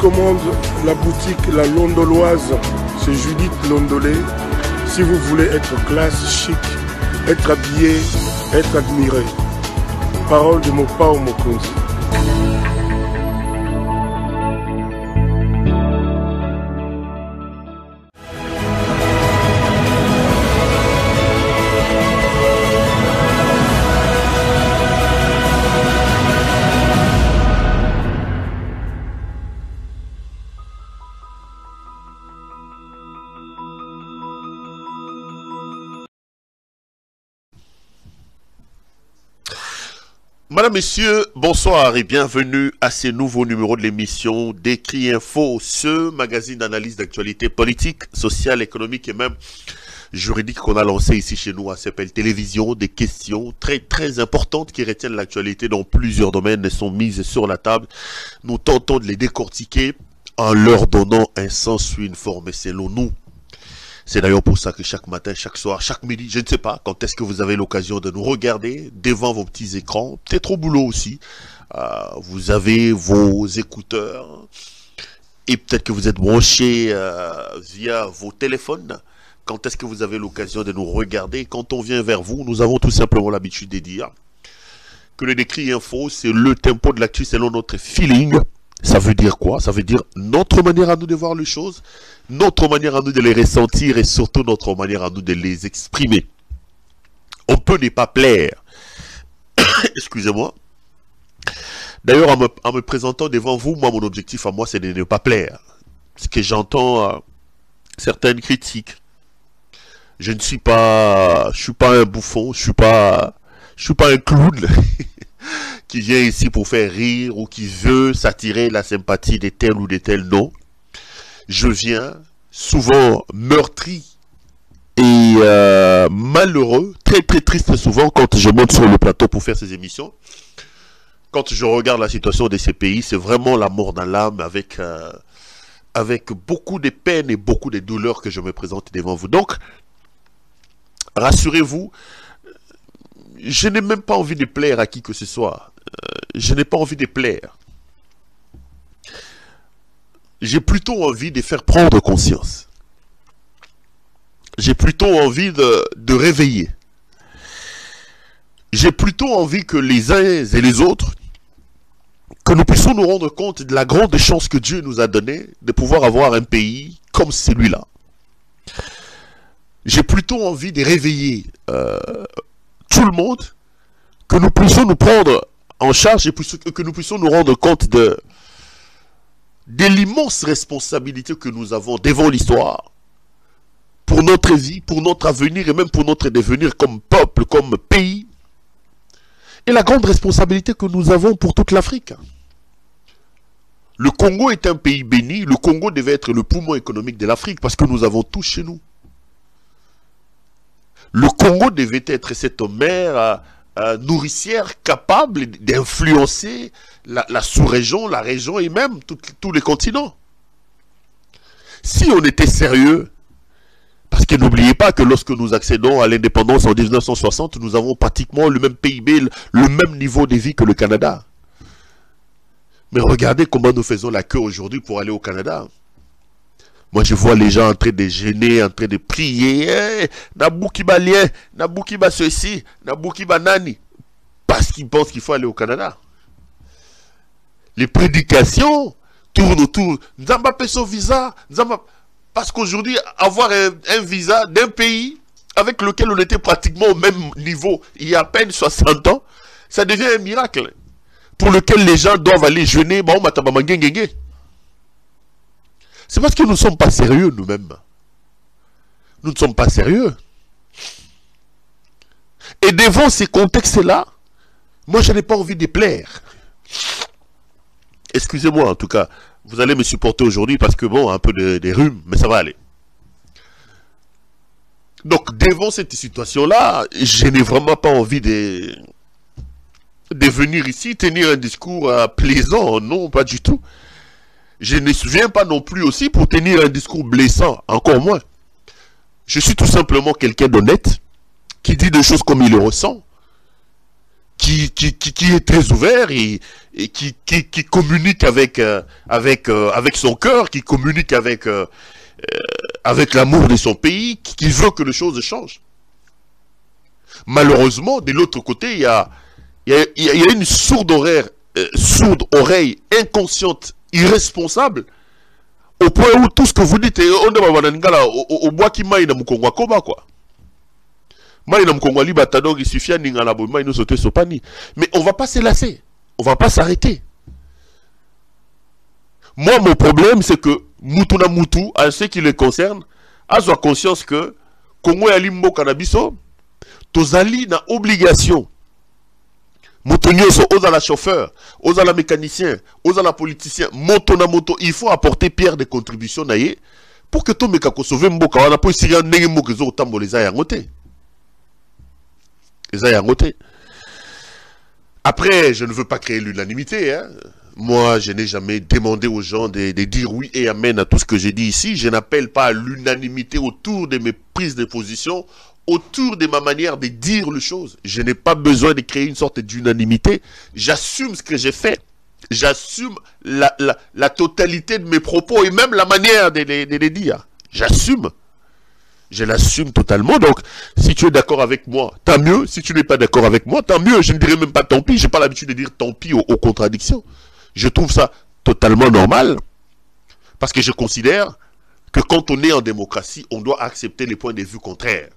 commande la boutique La Londoloise, c'est Judith Londolé. Si vous voulez être classe, chic, être habillé, être admiré. Parole de Mopao Mokonzi. Madame, Messieurs, bonsoir et bienvenue à ce nouveau numéro de l'émission Décrit Info, ce magazine d'analyse d'actualité politique, sociale, économique et même juridique qu'on a lancé ici chez nous à CPL Télévision. Des questions très importantes qui retiennent l'actualité dans plusieurs domaines sont mises sur la table. Nous tentons de les décortiquer en leur donnant un sens ou une forme, et selon nous. C'est d'ailleurs pour ça que chaque matin, chaque soir, chaque midi, je ne sais pas quand est-ce que vous avez l'occasion de nous regarder devant vos petits écrans, peut-être au boulot aussi. Vous avez vos écouteurs et peut-être que vous êtes branchés via vos téléphones. Quand est-ce que vous avez l'occasion de nous regarder? Quand on vient vers vous, nous avons tout simplement l'habitude de dire que le Décrit Info, c'est le tempo de l'actu selon notre feeling. Ça veut dire quoi? Ça veut dire notre manière à nous de voir les choses, notre manière à nous de les ressentir et surtout notre manière à nous de les exprimer. On peut ne pas plaire. Excusez-moi. D'ailleurs, en me présentant devant vous, moi, mon objectif à moi, c'est de ne pas plaire. Parce que j'entends certaines critiques. Je ne suis pas un bouffon, je suis pas un clown. Qui vient ici pour faire rire ou qui veut s'attirer la sympathie de tel ou de tel nom. Je viens souvent meurtri et malheureux, très triste souvent quand je monte sur le plateau pour faire ces émissions. Quand je regarde la situation de ces pays, c'est vraiment la mort dans l'âme avec beaucoup de peine et beaucoup de douleurs que je me présente devant vous. Donc, rassurez-vous, je n'ai même pas envie de plaire à qui que ce soit. Je n'ai pas envie de plaire. J'ai plutôt envie de faire prendre conscience. J'ai plutôt envie de réveiller. J'ai plutôt envie que les uns et les autres, que nous puissions nous rendre compte de la grande chance que Dieu nous a donnée de pouvoir avoir un pays comme celui-là. J'ai plutôt envie de réveiller tout le monde, que nous puissions nous prendre en charge et que nous puissions nous rendre compte de l'immense responsabilité que nous avons devant l'histoire, pour notre vie, pour notre avenir et même pour notre devenir comme peuple, comme pays, et la grande responsabilité que nous avons pour toute l'Afrique. Le Congo est un pays béni, le Congo devait être le poumon économique de l'Afrique parce que nous avons tout chez nous. Le Congo devait être cette mère nourricière capable d'influencer la sous-région, la région et même tous les continents. Si on était sérieux, parce que n'oubliez pas que lorsque nous accédons à l'indépendance en 1960, nous avons pratiquement le même PIB, le même niveau de vie que le Canada. Mais regardez comment nous faisons la queue aujourd'hui pour aller au Canada. Moi, je vois les gens en train de gêner, en train de prier. Naboukiba lien, Naboukiba ceci, Naboukiba nani. Parce qu'ils pensent qu'il faut aller au Canada. Les prédications tournent autour. Nzamba paie son visa. Parce qu'aujourd'hui, avoir un visa d'un pays avec lequel on était pratiquement au même niveau il y a à peine 60 ans, ça devient un miracle. Pour lequel les gens doivent aller jeûner. C'est parce que nous ne sommes pas sérieux nous-mêmes. Nous ne sommes pas sérieux. Et devant ces contextes-là, moi je n'ai pas envie de plaire. Excusez-moi en tout cas, vous allez me supporter aujourd'hui parce que bon, un peu de rhume, mais ça va aller. Donc devant cette situation-là, je n'ai vraiment pas envie de venir ici tenir un discours plaisant, non, pas du tout. Je ne viens pas non plus aussi pour tenir un discours blessant, encore moins. Je suis tout simplement quelqu'un d'honnête, qui dit des choses comme il le ressent. qui est très ouvert et qui communique avec son cœur, qui communique avec l'amour de son pays, qui veut que les choses changent. Malheureusement, de l'autre côté, il y a une sourde oreille inconsciente, irresponsable, au point où tout ce que vous dites, au bois qui maille dans mon Congo, quoi. Mais on va pas se lasser. On va pas s'arrêter. Moi, mon problème, c'est que Mutuna Mutu, à ce qui le concerne, a soit conscience que Congo et Limbo Cannabiso, Tozali n'a obligation. Moutonioso, Ozala chauffeur, Ozala mécanicien, Ozala politicien, moto na moto, il faut apporter pierre de contribution naïe pour que tout meka ko sauver Mboka. On a pas essayé de négocier Mboka zo tambo les ayangote. Après, je ne veux pas créer l'unanimité. Hein. Moi, je n'ai jamais demandé aux gens de dire oui et amen à tout ce que j'ai dit ici. Je n'appelle pas à l'unanimité autour de mes prises de position, autour de ma manière de dire les choses. Je n'ai pas besoin de créer une sorte d'unanimité. J'assume ce que j'ai fait. J'assume la totalité de mes propos et même la manière de les dire. J'assume. Je l'assume totalement. Donc, si tu es d'accord avec moi, tant mieux. Si tu n'es pas d'accord avec moi, tant mieux. Je ne dirais même pas tant pis. Je n'ai pas l'habitude de dire tant pis aux contradictions. Je trouve ça totalement normal. Parce que je considère que quand on est en démocratie, on doit accepter les points de vue contraires.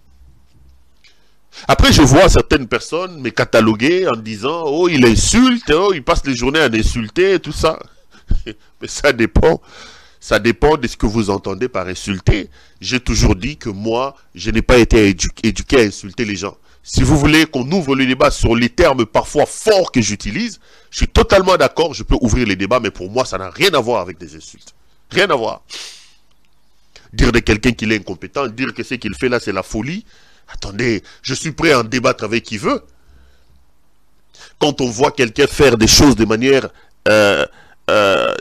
Après, je vois certaines personnes me cataloguer en disant « Oh, il insulte, oh, il passe les journées à insulter, tout ça. » Mais ça dépend. Ça dépend de ce que vous entendez par insulter. J'ai toujours dit que moi, je n'ai pas été éduqué à insulter les gens. Si vous voulez qu'on ouvre le débat sur les termes parfois forts que j'utilise, je suis totalement d'accord, je peux ouvrir les débats, mais pour moi, ça n'a rien à voir avec des insultes. Rien à voir. Dire de quelqu'un qu'il est incompétent, dire que ce qu'il fait là, c'est la folie. Attendez, je suis prêt à en débattre avec qui veut. Quand on voit quelqu'un faire des choses de manière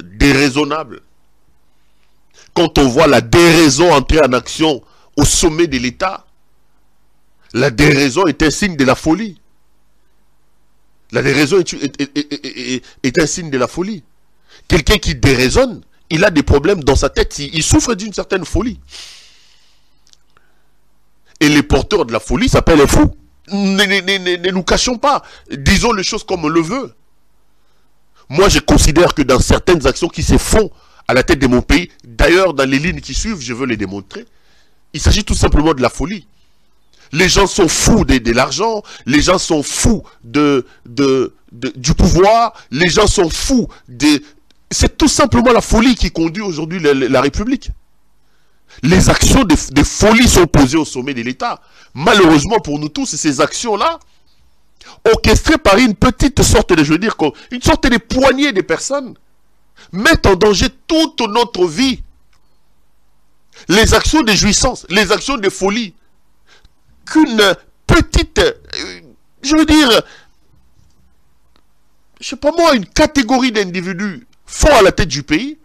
déraisonnable, quand on voit la déraison entrer en action au sommet de l'État, la déraison est un signe de la folie. La déraison est un signe de la folie. Quelqu'un qui déraisonne, il a des problèmes dans sa tête, il souffre d'une certaine folie. Et les porteurs de la folie s'appellent les fous. Ne nous cachons pas, disons les choses comme on le veut. Moi, je considère que dans certaines actions qui se font à la tête de mon pays, d'ailleurs dans les lignes qui suivent, je veux les démontrer, il s'agit tout simplement de la folie. Les gens sont fous de l'argent, les gens sont fous du pouvoir, les gens sont fous de... C'est tout simplement la folie qui conduit aujourd'hui la République. Les actions de folie sont posées au sommet de l'État. Malheureusement pour nous tous, ces actions-là, orchestrées par une petite sorte de, je veux dire, une sorte de poignée de personnes, mettent en danger toute notre vie. Les actions de jouissance, les actions de folie, qu'une petite, je veux dire, je sais pas moi, une catégorie d'individus font à la tête du pays,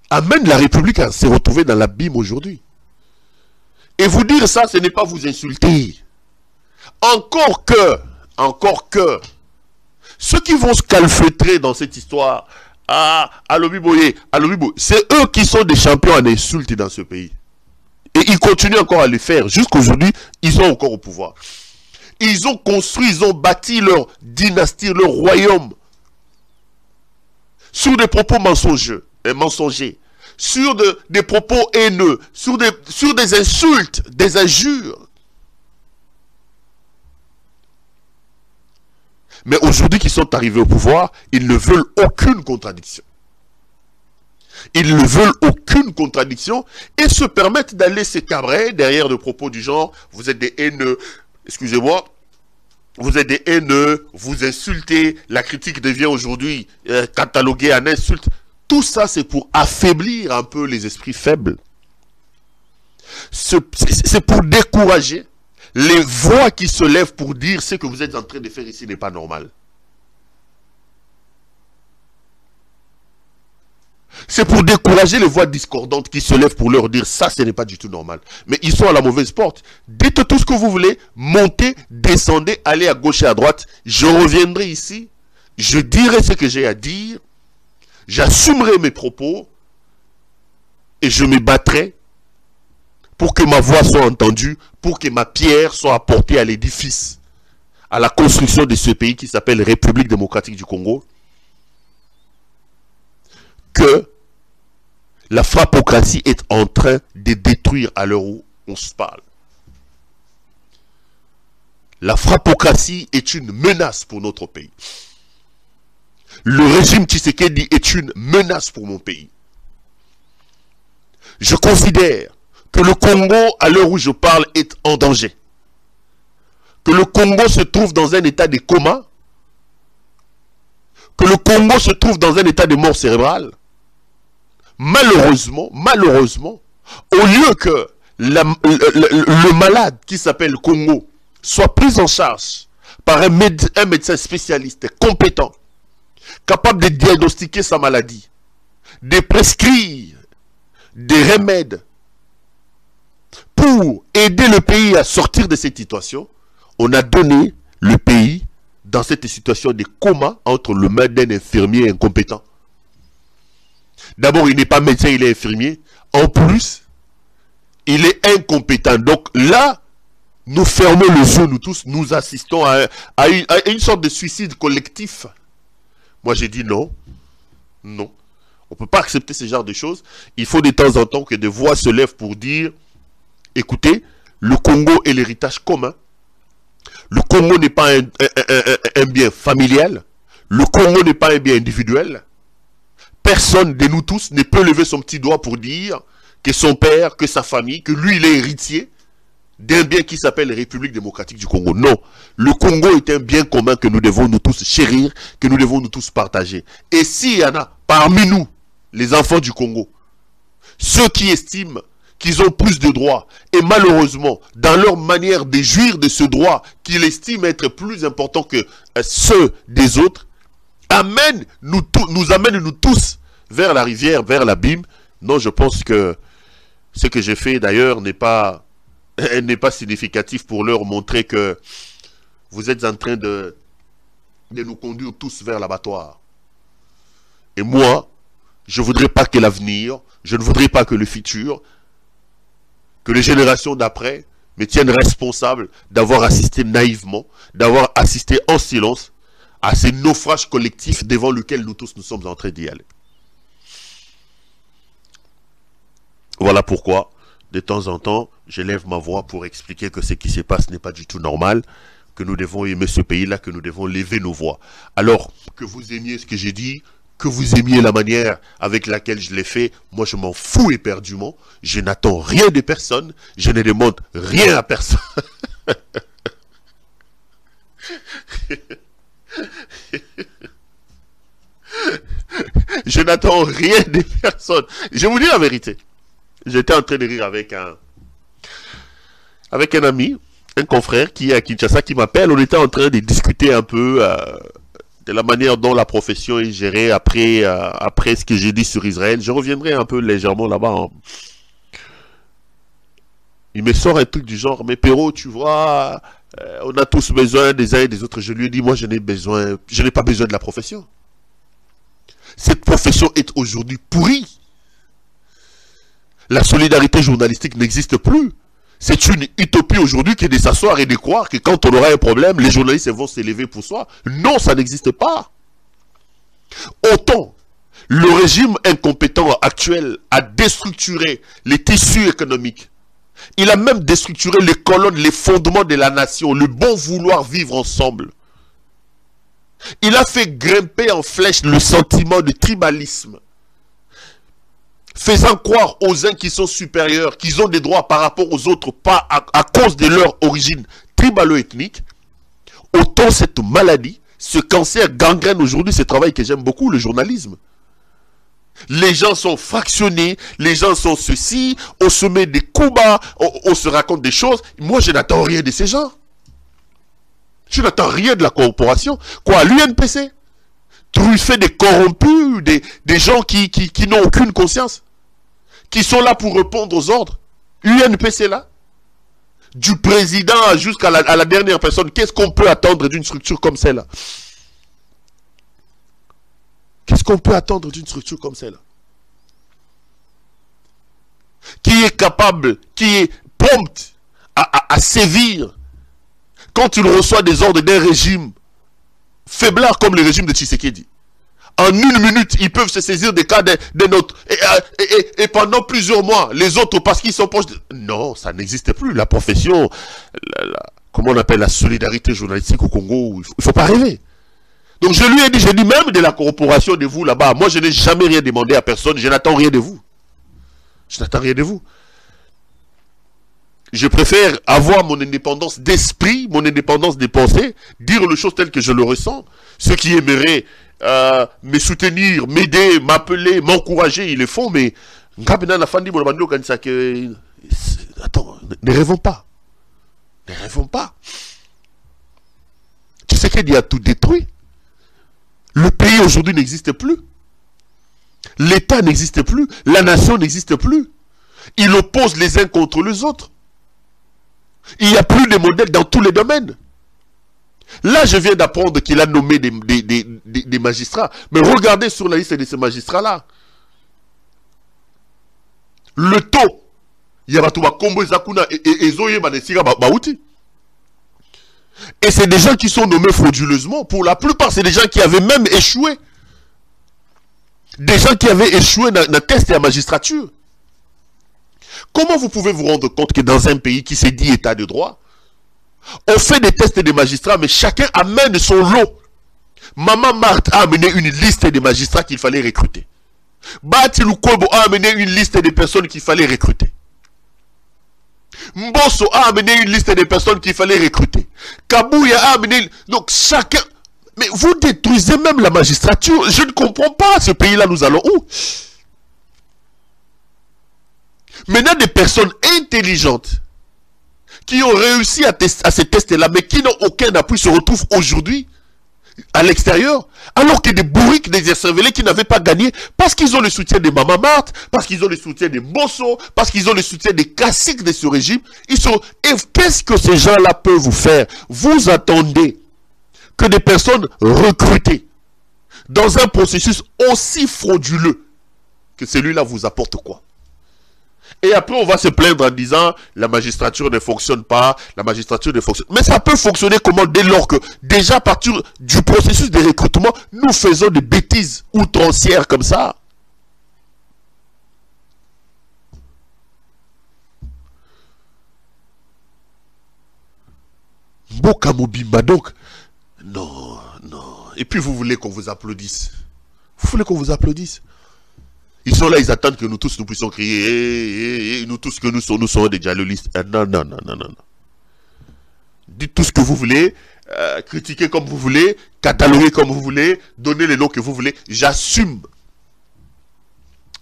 amène la République à se retrouver dans l'abîme aujourd'hui. Et vous dire ça, ce n'est pas vous insulter. Encore que, ceux qui vont se calfeutrer dans cette histoire, c'est eux qui sont des champions en insultes dans ce pays. Et ils continuent encore à le faire. Jusqu'aujourd'hui, ils sont encore au pouvoir. Ils ont construit, ils ont bâti leur dynastie, leur royaume sur des propos mensongers, sur des propos haineux, sur des insultes, des injures. Mais aujourd'hui qu'ils sont arrivés au pouvoir, ils ne veulent aucune contradiction. Ils ne veulent aucune contradiction et se permettent d'aller se cabrer derrière des propos du genre « vous êtes des haineux ». Excusez-moi, vous êtes des haineux, vous insultez, la critique devient aujourd'hui cataloguée en insulte. Tout ça, c'est pour affaiblir un peu les esprits faibles. C'est pour décourager les voix qui se lèvent pour dire ce que vous êtes en train de faire ici n'est pas normal. C'est pour décourager les voix discordantes qui se lèvent pour leur dire ça, ce n'est pas du tout normal. Mais ils sont à la mauvaise porte. Dites tout ce que vous voulez, montez, descendez, allez à gauche et à droite. Je reviendrai ici, je dirai ce que j'ai à dire, j'assumerai mes propos et je me battrai pour que ma voix soit entendue, pour que ma pierre soit apportée à l'édifice, à la construction de ce pays qui s'appelle République démocratique du Congo, que la frappocratie est en train de détruire à l'heure où on se parle. La frappocratie est une menace pour notre pays. Le régime Tshisekedi est une menace pour mon pays. Je considère que le Congo, à l'heure où je parle, est en danger. Que le Congo se trouve dans un état de coma. Que le Congo se trouve dans un état de mort cérébrale. Malheureusement, au lieu que le malade qui s'appelle Congo soit pris en charge par un médecin spécialiste compétent, capable de diagnostiquer sa maladie, de prescrire des remèdes pour aider le pays à sortir de cette situation, on a donné le pays dans cette situation de coma entre le main d'un infirmier incompétent. D'abord, il n'est pas médecin, il est infirmier. En plus, il est incompétent. Donc là, nous fermons les yeux, nous tous, nous assistons à une sorte de suicide collectif. Moi, j'ai dit non. Non. On ne peut pas accepter ce genre de choses. Il faut de temps en temps que des voix se lèvent pour dire, écoutez, le Congo est l'héritage commun. Le Congo n'est pas un bien familial. Le Congo n'est pas un bien individuel. Personne de nous tous ne peut lever son petit doigt pour dire que son père, que sa famille, que lui, il est héritier d'un bien qui s'appelle République démocratique du Congo. Non. Le Congo est un bien commun que nous devons nous tous chérir, que nous devons nous tous partager. Et s'il y en a parmi nous, les enfants du Congo, ceux qui estiment qu'ils ont plus de droits, et malheureusement, dans leur manière de jouir de ce droit, qu'ils estiment être plus important que ceux des autres, nous amène nous tous vers la rivière, vers l'abîme. Non, je pense que ce que j'ai fait d'ailleurs n'est pas significatif pour leur montrer que vous êtes en train de nous conduire tous vers l'abattoir. Et moi, je ne voudrais pas que l'avenir, je ne voudrais pas que le futur, que les générations d'après me tiennent responsable d'avoir assisté naïvement, d'avoir assisté en silence à ces naufrages collectifs devant lesquels nous tous nous sommes en train d'y aller. Voilà pourquoi, de temps en temps, je lève ma voix pour expliquer que ce qui se passe n'est pas du tout normal, que nous devons aimer ce pays-là, que nous devons lever nos voix. Alors, que vous aimiez ce que j'ai dit, que vous aimiez la manière avec laquelle je l'ai fait, moi je m'en fous éperdument, je n'attends rien de personne, je ne demande rien à personne. Je n'attends rien de personne. Je vous dis la vérité. J'étais en train de rire avec un ami, un confrère qui est à Kinshasa, qui m'appelle. On était en train de discuter un peu de la manière dont la profession est gérée après ce que j'ai dit sur Israël. Je reviendrai un peu légèrement là-bas. Hein. Il me sort un truc du genre, mais Perrault, tu vois, on a tous besoin des uns et des autres. Je lui ai dit, moi je n'ai pas besoin de la profession. Cette profession est aujourd'hui pourrie. La solidarité journalistique n'existe plus. C'est une utopie aujourd'hui que de s'asseoir et de croire que quand on aura un problème, les journalistes vont s'élever pour soi. Non, ça n'existe pas. Autant le régime incompétent actuel a déstructuré les tissus économiques. Il a même déstructuré les colonnes, les fondements de la nation, le bon vouloir vivre ensemble. Il a fait grimper en flèche le sentiment de tribalisme, faisant croire aux uns qui sont supérieurs, qu'ils ont des droits par rapport aux autres, pas à cause de leur origine tribalo-ethnique. Autant cette maladie, ce cancer gangrène aujourd'hui ce travail que j'aime beaucoup, le journalisme. Les gens sont fractionnés, les gens sont ceci, on se met des coups bas, on se raconte des choses. Moi, je n'attends rien de ces gens. Je n'attends rien de la corporation. Quoi, l'UNPC? truffé des corrompus, des gens qui n'ont aucune conscience, qui sont là pour répondre aux ordres. UNPC là, du président jusqu'à la dernière personne, qu'est-ce qu'on peut attendre d'une structure comme celle-là? Qu'est-ce qu'on peut attendre d'une structure comme celle-là? Qui est capable, qui est prompte à sévir quand il reçoit des ordres d'un régime faiblard comme le régime de Tshisekedi. En une minute, ils peuvent se saisir des cas d'un autre. Et pendant plusieurs mois, les autres, parce qu'ils sont proches de... Non, ça n'existe plus. La profession, comment on appelle la solidarité journalistique au Congo, il ne faut pas rêver. Donc je lui ai dit, j'ai dit même de la corporation de vous là-bas, moi je n'ai jamais rien demandé à personne, je n'attends rien de vous. Je n'attends rien de vous. Je préfère avoir mon indépendance d'esprit, mon indépendance des pensées, dire les choses telles que je le ressens. Ceux qui aimeraient me soutenir, m'aider, m'appeler, m'encourager, ils le font, mais attends, ne rêvons pas. Ne rêvons pas. Tu sais qu'il y a tout détruit. Le pays aujourd'hui n'existe plus. L'État n'existe plus. La nation n'existe plus. Ils opposent les uns contre les autres. Il n'y a plus de modèles dans tous les domaines. Là, je viens d'apprendre qu'il a nommé des magistrats. Mais regardez sur la liste de ces magistrats-là. Le taux. Il y a Kombo Zakuna et Zoye Manesira Baouti. Et c'est des gens qui sont nommés frauduleusement. Pour la plupart, c'est des gens qui avaient même échoué. Des gens qui avaient échoué dans le test et la magistrature. Comment vous pouvez vous rendre compte que dans un pays qui s'est dit état de droit, on fait des tests des magistrats, mais chacun amène son lot. Maman Marthe a amené une liste des magistrats qu'il fallait recruter. Bati Lukobo a amené une liste des personnes qu'il fallait recruter. Mbosso a amené une liste des personnes qu'il fallait recruter. Kabouya a amené... Donc chacun... Mais vous détruisez même la magistrature. Je ne comprends pas. Ce pays-là, nous allons où? Maintenant, des personnes intelligentes qui ont réussi à ces tests-là, mais qui n'ont aucun appui, se retrouvent aujourd'hui à l'extérieur, alors que des bourriques, des cervelés qui n'avaient pas gagné, parce qu'ils ont le soutien des Maman Marthe, parce qu'ils ont le soutien des Bosso, parce qu'ils ont le soutien des classiques de ce régime. Ils sont... Et qu'est-ce que ces gens-là peuvent vous faire? Vous attendez que des personnes recrutées dans un processus aussi frauduleux que celui-là vous apporte quoi? Et après, on va se plaindre en disant la magistrature ne fonctionne pas, la magistrature ne fonctionne pas. Mais ça peut fonctionner comment dès lors que, déjà à partir du processus de recrutement, nous faisons des bêtises outrancières comme ça. Mboka Mobimba, donc, non, non. Et puis vous voulez qu'on vous applaudisse. Vous voulez qu'on vous applaudisse. Ils sont là, ils attendent que nous tous nous puissions crier, nous tous que nous sommes des dialoguistes. Non, non, non, non, non. Dites tout ce que vous voulez, critiquez comme vous voulez, cataloguez comme vous voulez, donnez les noms que vous voulez. J'assume.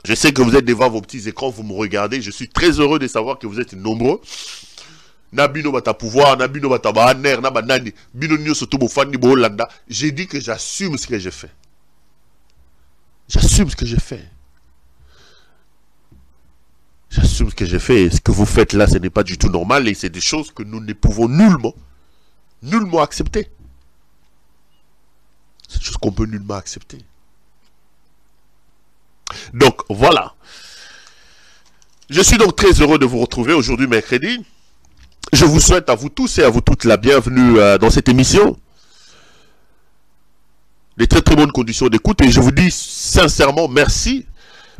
Je sais que vous êtes devant vos petits écrans, vous me regardez. Je suis très heureux de savoir que vous êtes nombreux. Nabino bata pouvoir, Nabino bata baner, Nabanani, Bino nyo soto bofani bo Hollanda. J'ai dit que j'assume ce que j'ai fait. J'assume ce que j'ai fait. J'assume ce que j'ai fait. Et ce que vous faites là, ce n'est pas du tout normal. Et c'est des choses que nous ne pouvons nullement accepter. C'est des choses qu'on peut nullement accepter. Donc, voilà. Je suis donc très heureux de vous retrouver aujourd'hui, mercredi. Je vous souhaite à vous tous et à vous toutes la bienvenue dans cette émission. Des très très bonnes conditions d'écoute. Et je vous dis sincèrement merci.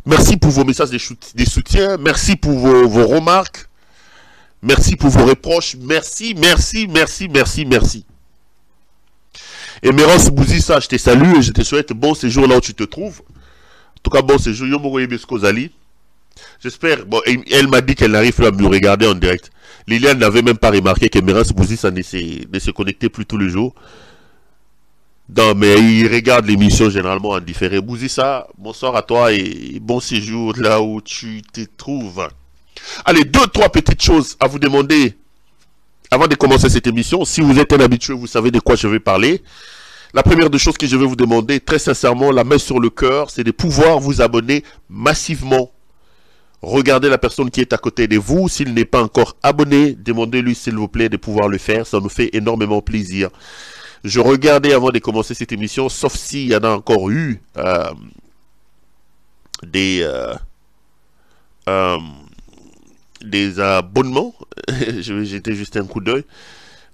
Merci pour vos messages de soutien. Merci pour vos remarques. Merci pour vos reproches. Merci, merci, merci, merci, merci. Et Méros Bouzissa, je te salue et je te souhaite bon séjour là où tu te trouves. En tout cas, bon séjour. J'espère. Bon, elle m'a dit qu'elle n'arrive plus à me regarder en direct. Liliane n'avait même pas remarqué que Méros Bouzissa ne se connectait plus tous les jours. Non, mais il regarde l'émission généralement en différé. Bouzissa, bonsoir à toi et bon séjour là où tu te trouves. Allez, 2-3 petites choses à vous demander avant de commencer cette émission. Si vous êtes un habitué, vous savez de quoi je vais parler. La première des choses que je vais vous demander, très sincèrement, la main sur le cœur, c'est de pouvoir vous abonner massivement. Regardez la personne qui est à côté de vous. S'il n'est pas encore abonné, demandez-lui s'il vous plaît de pouvoir le faire. Ça nous fait énormément plaisir. Je regardais avant de commencer cette émission, sauf s'il y en a encore eu des abonnements. J'étais juste un coup d'œil.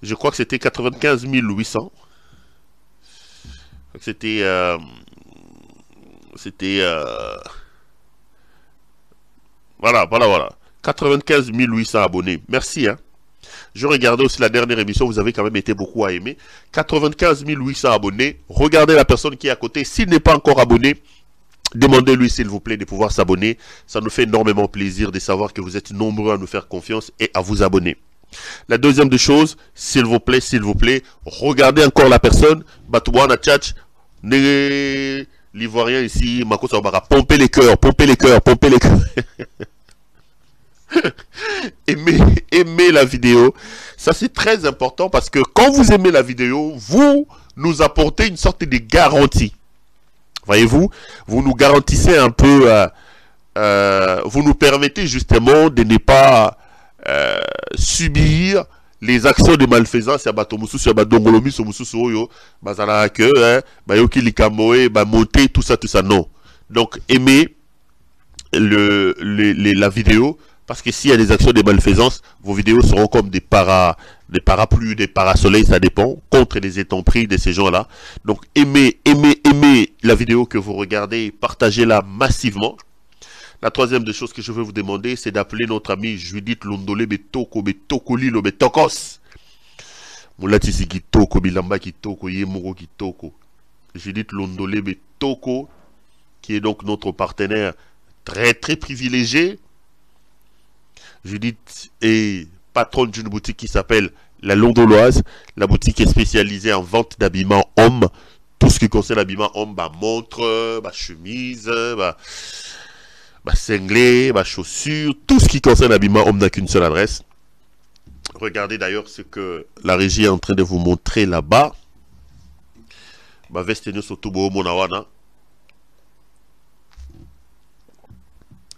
Je crois que c'était 95 800. C'était voilà. 95 800 abonnés. Merci. Hein. Je regardais aussi la dernière émission. Vous avez quand même été beaucoup à aimer. 95 800 abonnés. Regardez la personne qui est à côté. S'il n'est pas encore abonné, demandez-lui s'il vous plaît de pouvoir s'abonner. Ça nous fait énormément plaisir de savoir que vous êtes nombreux à nous faire confiance et à vous abonner. La deuxième des choses, s'il vous plaît, regardez encore la personne. Batouana Tchatch, l'ivoirien ici, Mako Sabara, pompez les cœurs. Aimez la vidéo. Ça c'est très important parce que quand vous aimez la vidéo, vous nous apportez une sorte de garantie. Voyez-vous, vous nous garantissez un peu, vous nous permettez justement de ne pas subir les actions de malfaisance à Batomusu, sur Badongolomi, sur Mususoyo, Bazala que, Bayoki Likamoe, monter, tout ça, non. Donc, aimez la vidéo, parce que s'il y a des actions de malfaisance, vos vidéos seront comme des parapluies, des parasoleils, ça dépend, contre les intempéries de ces gens-là. Donc, aimez la vidéo que vous regardez, partagez-la massivement. La troisième des choses que je veux vous demander, c'est d'appeler notre ami Judith Londolé Betoko Lilo Betokos. Moulatisi Kitoko, Bilamba Kitoko, Yemuro Kitoko. Judith Londolé Betoko, qui est donc notre partenaire très privilégié. Judith est patronne d'une boutique qui s'appelle La Londoloise. La boutique est spécialisée en vente d'habillement homme. Tout ce qui concerne l'habillement homme, montre, chemise, cinglé, chaussures, tout ce qui concerne l'habillement homme n'a qu'une seule adresse. Regardez d'ailleurs ce que la régie est en train de vous montrer là-bas.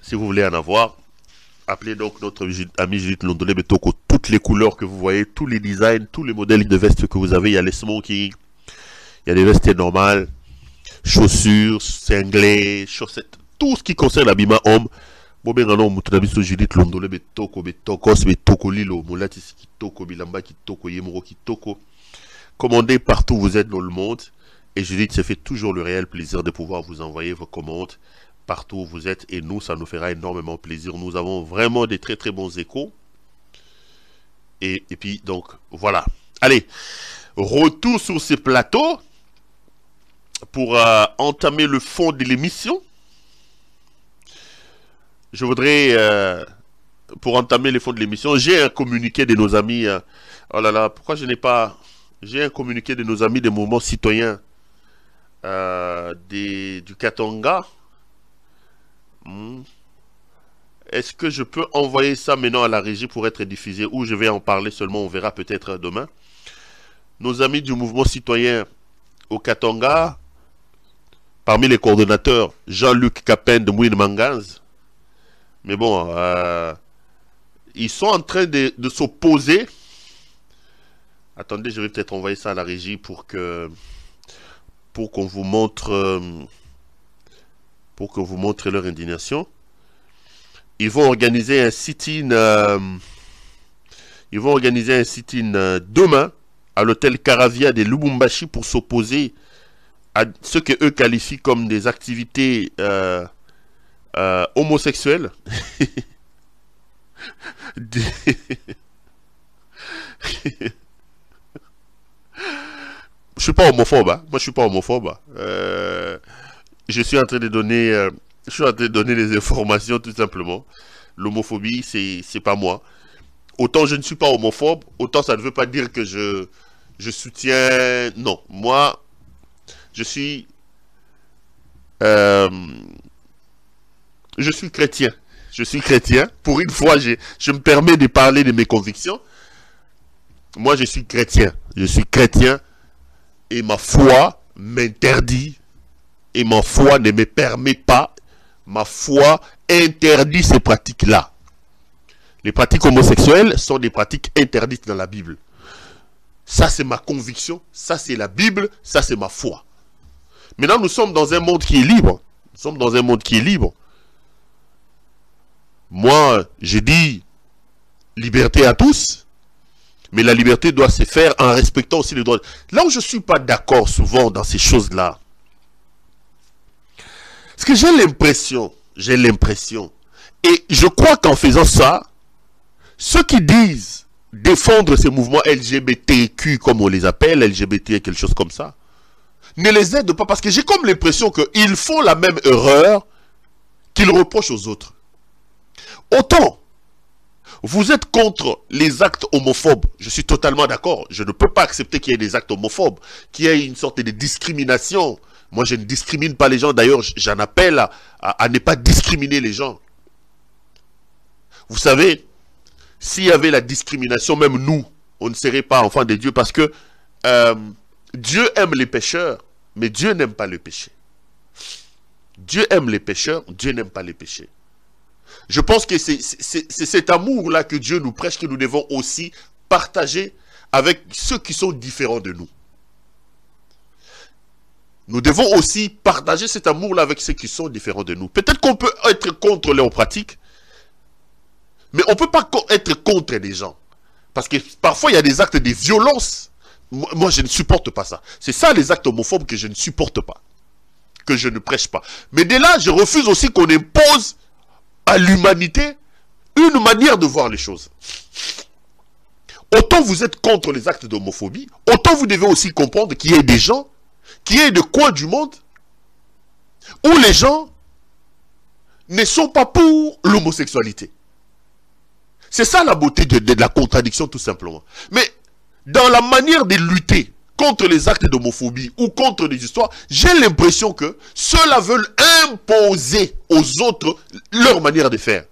Si vous voulez en avoir, appelez donc notre ami Judith Londolé Betoko. Toutes les couleurs que vous voyez, tous les designs, tous les modèles de vestes que vous avez. Il y a les smoking, il y a les vestes normales, chaussures, cinglés, chaussettes. Tout ce qui concerne l'habillement homme, Judith Londolé Betoko, Betokos, Betoko Lilo, Moulatis Kitoko, Bilamba Kitoko, Yemuro Kitoko. Commandez partout où vous êtes dans le monde. Et Judith se fait toujours le réel plaisir de pouvoir vous envoyer vos commandes partout où vous êtes. Et nous, ça nous fera énormément plaisir. Nous avons vraiment des très bons échos. Et puis, donc, voilà. Allez, retour sur ces plateaux pour entamer le fond de l'émission. Je voudrais, pour entamer le fond de l'émission, j'ai un communiqué de nos amis. Oh là là, pourquoi je n'ai pas... J'ai un communiqué de nos amis des mouvements citoyens du Katanga. Est-ce que je peux envoyer ça maintenant à la régie pour être diffusé, ou je vais en parler seulement, on verra peut-être demain. Nos amis du mouvement citoyen au Katanga, parmi les coordonnateurs, Jean-Luc Capin de Mouine Mangaz. Mais bon, ils sont en train de s'opposer. Attendez, je vais peut-être envoyer ça à la régie pour qu'on vous montre leur indignation. Ils vont organiser un sit-in demain à l'hôtel Caravia de Lubumbashi pour s'opposer à ce que eux qualifient comme des activités homosexuels. Je suis pas homophobe, hein. Moi je suis pas homophobe. Je suis en train de donner des informations tout simplement. L'homophobie, c'est pas moi. Autant je ne suis pas homophobe, autant ça ne veut pas dire que je soutiens. Non, moi je suis chrétien. Je suis chrétien. Pour une fois, je me permets de parler de mes convictions. Moi, je suis chrétien. Je suis chrétien. Et ma foi m'interdit, et ma foi ne me permet pas, ma foi interdit ces pratiques-là. Les pratiques homosexuelles sont des pratiques interdites dans la Bible. Ça, c'est ma conviction, ça, c'est la Bible, ça, c'est ma foi. Maintenant, nous sommes dans un monde qui est libre. Nous sommes dans un monde qui est libre. Moi, je dis liberté à tous, mais la liberté doit se faire en respectant aussi les droits. Là où je ne suis pas d'accord souvent dans ces choses-là, parce que j'ai l'impression, et je crois qu'en faisant ça, ceux qui disent défendre ces mouvements LGBTQ, comme on les appelle, LGBT, quelque chose comme ça, ne les aident pas, parce que j'ai comme l'impression qu'ils font la même erreur qu'ils reprochent aux autres. Autant, vous êtes contre les actes homophobes, je suis totalement d'accord, je ne peux pas accepter qu'il y ait des actes homophobes, qu'il y ait une sorte de discrimination. Moi, je ne discrimine pas les gens, d'ailleurs, j'en appelle à ne pas discriminer les gens. Vous savez, s'il y avait la discrimination, même nous, on ne serait pas enfants de Dieu, parce que Dieu aime les pécheurs, mais Dieu n'aime pas le péché. Dieu aime les pécheurs, Dieu n'aime pas les péchés. Je pense que c'est cet amour-là que Dieu nous prêche, que nous devons aussi partager avec ceux qui sont différents de nous. Nous devons aussi partager cet amour-là avec ceux qui sont différents de nous. Peut-être qu'on peut être contre leurs pratiques, mais on ne peut pas être contre les gens. Parce que parfois, il y a des actes de violence. Moi, je ne supporte pas ça. C'est ça, les actes homophobes que je ne supporte pas. Que je ne prêche pas. Mais dès là, je refuse aussi qu'on impose à l'humanité une manière de voir les choses. Autant vous êtes contre les actes d'homophobie, autant vous devez aussi comprendre qu'il y a des gens, qu'il y a des coins du monde où les gens ne sont pas pour l'homosexualité. C'est ça la beauté de la contradiction, tout simplement. Mais dans la manière de lutter contre les actes d'homophobie ou contre les histoires, j'ai l'impression que ceux-là veulent imposer aux autres leur manière de faire.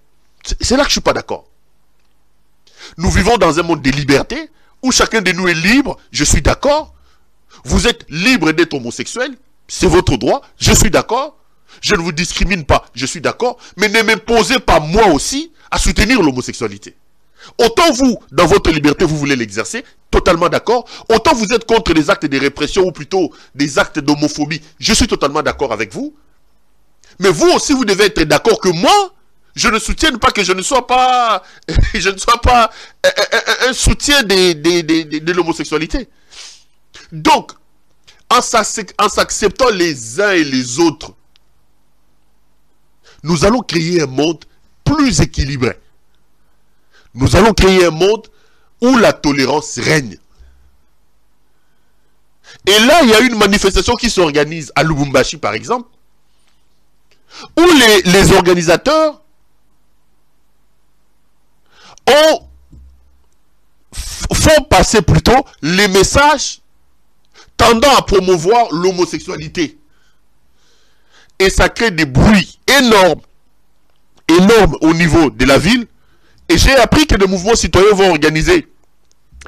C'est là que je ne suis pas d'accord. Nous vivons dans un monde de liberté où chacun de nous est libre, je suis d'accord. Vous êtes libre d'être homosexuel, c'est votre droit, je suis d'accord. Je ne vous discrimine pas, je suis d'accord. Mais ne m'imposez pas moi aussi à soutenir l'homosexualité. Autant vous, dans votre liberté, vous voulez l'exercer, totalement d'accord. Autant vous êtes contre les actes de répression ou plutôt des actes d'homophobie, je suis totalement d'accord avec vous. Mais vous aussi, vous devez être d'accord que moi, je ne soutienne pas que je ne sois pas, un soutien de l'homosexualité. Donc, en s'acceptant les uns et les autres, nous allons créer un monde plus équilibré. Nous allons créer un monde où la tolérance règne. Et là, il y a une manifestation qui s'organise à Lubumbashi, par exemple, où les organisateurs font passer plutôt les messages tendant à promouvoir l'homosexualité. Et ça crée des bruits énormes au niveau de la ville. Et j'ai appris que des mouvements citoyens vont organiser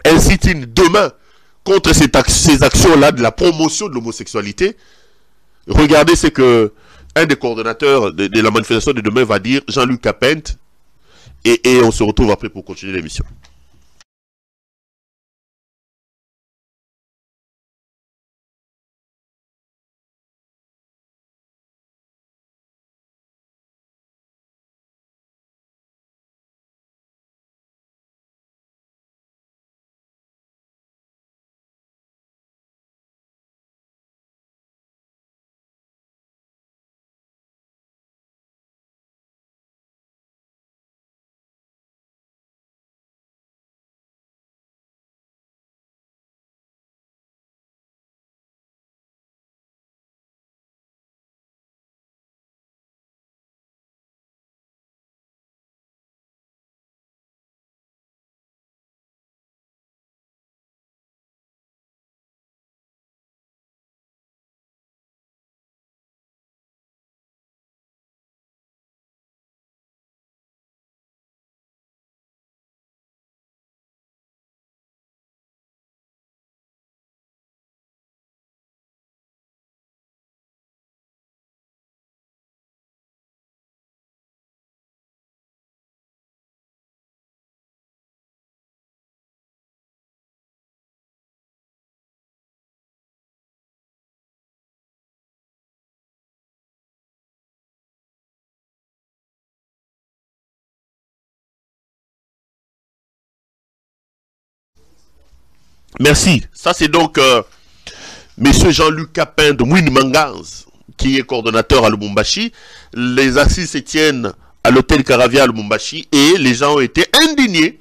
un sit-in demain contre ces actions-là de la promotion de l'homosexualité. Regardez ce que un des coordonnateurs de la manifestation de demain va dire, Jean-Luc Capente, et on se retrouve après pour continuer l'émission. Merci. Ça, c'est donc Monsieur Jean-Luc Capin de Mouine-Mangaz, qui est coordonnateur à Lubumbashi. Les assises se tiennent à l'hôtel Caravia à Lubumbashi et les gens ont été indignés.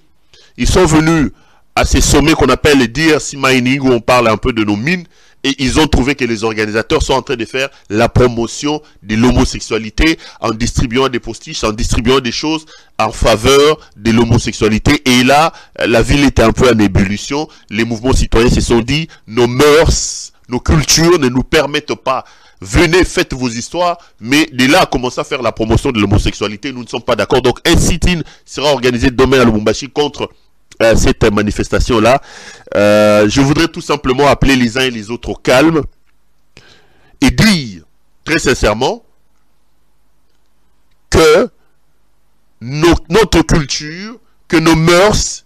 Ils sont venus à ces sommets qu'on appelle les DRC Mining, où on parle un peu de nos mines, et ils ont trouvé que les organisateurs sont en train de faire la promotion de l'homosexualité en distribuant des postiches, en distribuant des choses en faveur de l'homosexualité. Et là, la ville était un peu en ébullition. Les mouvements citoyens se sont dit, nos mœurs, nos cultures ne nous permettent pas. Venez, faites vos histoires, mais de là à commencer à faire la promotion de l'homosexualité, nous ne sommes pas d'accord. Donc un sit-in sera organisé demain à Lubumbashi contre cette manifestation-là. Je voudrais tout simplement appeler les uns et les autres au calme et dire très sincèrement que notre culture, que nos mœurs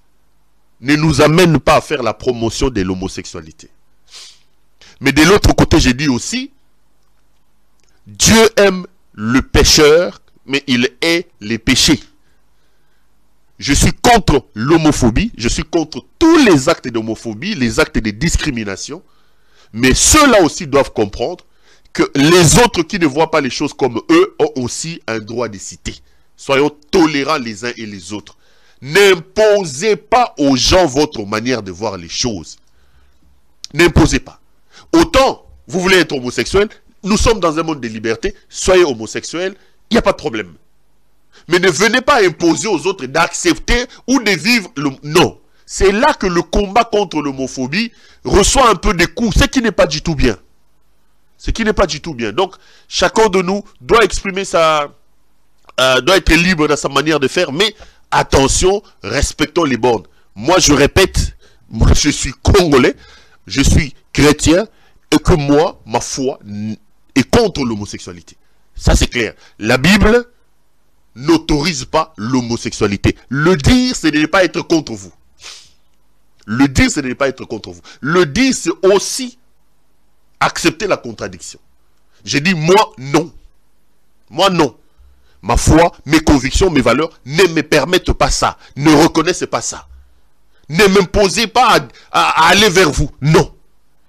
ne nous amènent pas à faire la promotion de l'homosexualité. Mais de l'autre côté, j'ai dit aussi, Dieu aime le pécheur, mais il hait les péchés. Je suis contre l'homophobie, je suis contre tous les actes d'homophobie, les actes de discrimination. Mais ceux-là aussi doivent comprendre que les autres qui ne voient pas les choses comme eux ont aussi un droit de citer. Soyons tolérants les uns et les autres. N'imposez pas aux gens votre manière de voir les choses. N'imposez pas. Autant vous voulez être homosexuel, nous sommes dans un monde de liberté, soyez homosexuel, il n'y a pas de problème. Mais ne venez pas imposer aux autres d'accepter ou de vivre le... Non. C'est là que le combat contre l'homophobie reçoit un peu des coups, ce qui n'est pas du tout bien. Ce qui n'est pas du tout bien. Donc, chacun de nous doit exprimer doit être libre dans sa manière de faire, mais attention, respectons les bornes. Moi, je répète, moi, je suis congolais, je suis chrétien, et que moi, ma foi est contre l'homosexualité. Ça, c'est clair. La Bible n'autorise pas l'homosexualité. Le dire, ce n'est pas être contre vous. Le dire, ce n'est pas être contre vous. Le dire, c'est aussi accepter la contradiction. J'ai dit, moi, non. Moi, non. Ma foi, mes convictions, mes valeurs ne me permettent pas ça. Ne reconnaissent pas ça. Ne m'imposez pas à aller vers vous. Non.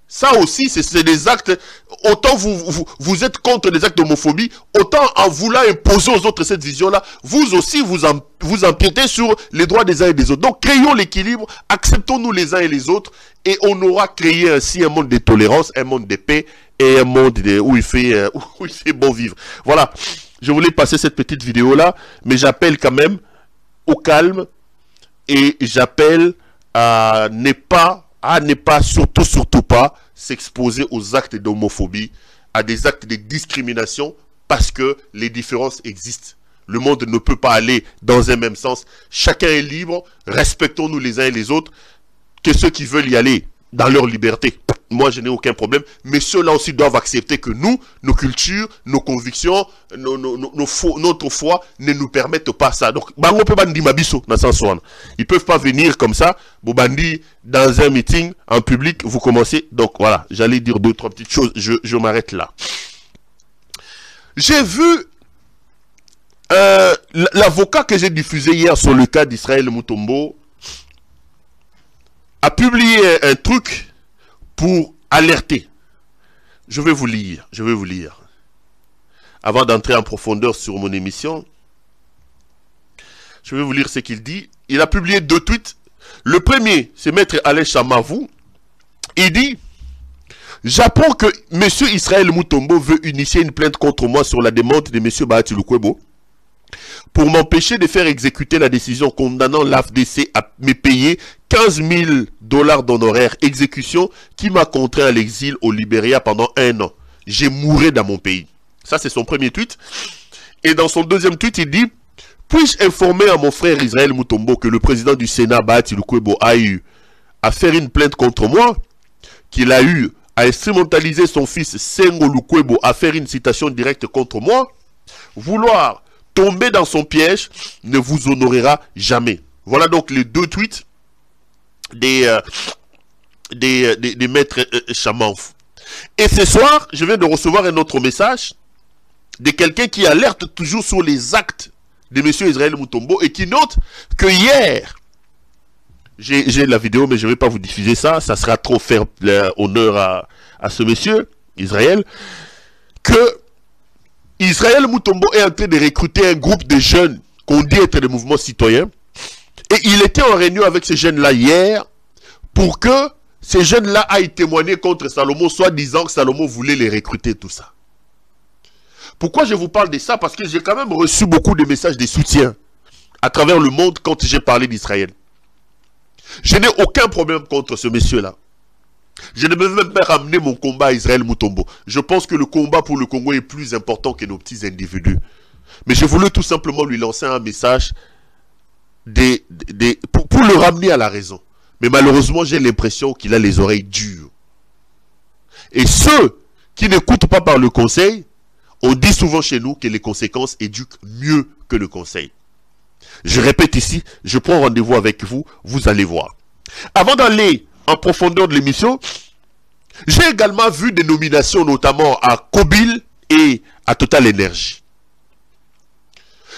Ça aussi, c'est des actes, autant vous êtes contre les actes d'homophobie, autant en voulant imposer aux autres cette vision-là, vous aussi vous empiétez sur les droits des uns et des autres. Donc créons l'équilibre, acceptons-nous les uns et les autres, et on aura créé ainsi un monde de tolérance, un monde de paix, et un monde où il fait bon vivre. Voilà, je voulais passer cette petite vidéo-là, mais j'appelle quand même au calme, et j'appelle à ne pas, surtout pas, s'exposer aux actes d'homophobie, à des actes de discrimination, parce que les différences existent. Le monde ne peut pas aller dans un même sens. Chacun est libre, respectons-nous les uns et les autres, que ceux qui veulent y aller dans leur liberté. Moi, je n'ai aucun problème, mais ceux-là aussi doivent accepter que nous, nos cultures, nos convictions, notre foi ne nous permettent pas ça. Donc, ils ne peuvent pas venir comme ça, Bobandi, dans un meeting, en public, vous commencez. Donc, voilà, j'allais dire deux, trois petites choses, je m'arrête là. J'ai vu l'avocat que j'ai diffusé hier sur le cas d'Israël Mutombo a publié un truc pour alerter. Je vais vous lire. Avant d'entrer en profondeur sur mon émission, je vais vous lire ce qu'il dit. Il a publié 2 tweets. Le premier, c'est Maître Alain Chamavou. Il dit: j'apprends que M. Israël Mutombo veut initier une plainte contre moi sur la demande de M. Bahati Lukwebo pour m'empêcher de faire exécuter la décision condamnant l'AFDC à me payer 15 000 $ d'honoraires exécution qui m'a contraint à l'exil au Libéria pendant 1 an. J'ai mouru dans mon pays. Ça, c'est son premier tweet. Et dans son deuxième tweet, il dit: puis-je informer à mon frère Israël Mutombo que le président du Sénat, Bahati Lukwebo, a eu à faire une plainte contre moi, qu'il a eu à instrumentaliser son fils Sengo Lukwebo à faire une citation directe contre moi? Vouloir tomber dans son piège ne vous honorera jamais. Voilà donc les 2 tweets des maîtres Chamanf. Et ce soir, je viens de recevoir un autre message de quelqu'un qui alerte toujours sur les actes de M. Israël Mutombo et qui note que hier, j'ai la vidéo, mais je ne vais pas vous diffuser ça. Ça sera trop faire honneur à ce monsieur, Israël. Que Israël Mutombo est en train de recruter un groupe de jeunes qu'on dit être des mouvements citoyens. Et il était en réunion avec ces jeunes-là hier pour que ces jeunes-là aillent témoigner contre Salomon, soit disant que Salomon voulait les recruter, tout ça. Pourquoi je vous parle de ça? Parce que j'ai quand même reçu beaucoup de messages de soutien à travers le monde quand j'ai parlé d'Israël. Je n'ai aucun problème contre ce monsieur-là. Je ne vais même pas ramener mon combat à Israël Mutombo. Je pense que le combat pour le Congo est plus important que nos petits individus. Mais je voulais tout simplement lui lancer un message pour le ramener à la raison. Mais malheureusement, j'ai l'impression qu'il a les oreilles dures. Et ceux qui n'écoutent pas par le conseil, on dit souvent chez nous que les conséquences éduquent mieux que le conseil. Je répète ici, je prends rendez-vous avec vous, vous allez voir. Avant d'aller en profondeur de l'émission, j'ai également vu des nominations notamment à Kobil et à Total Energy.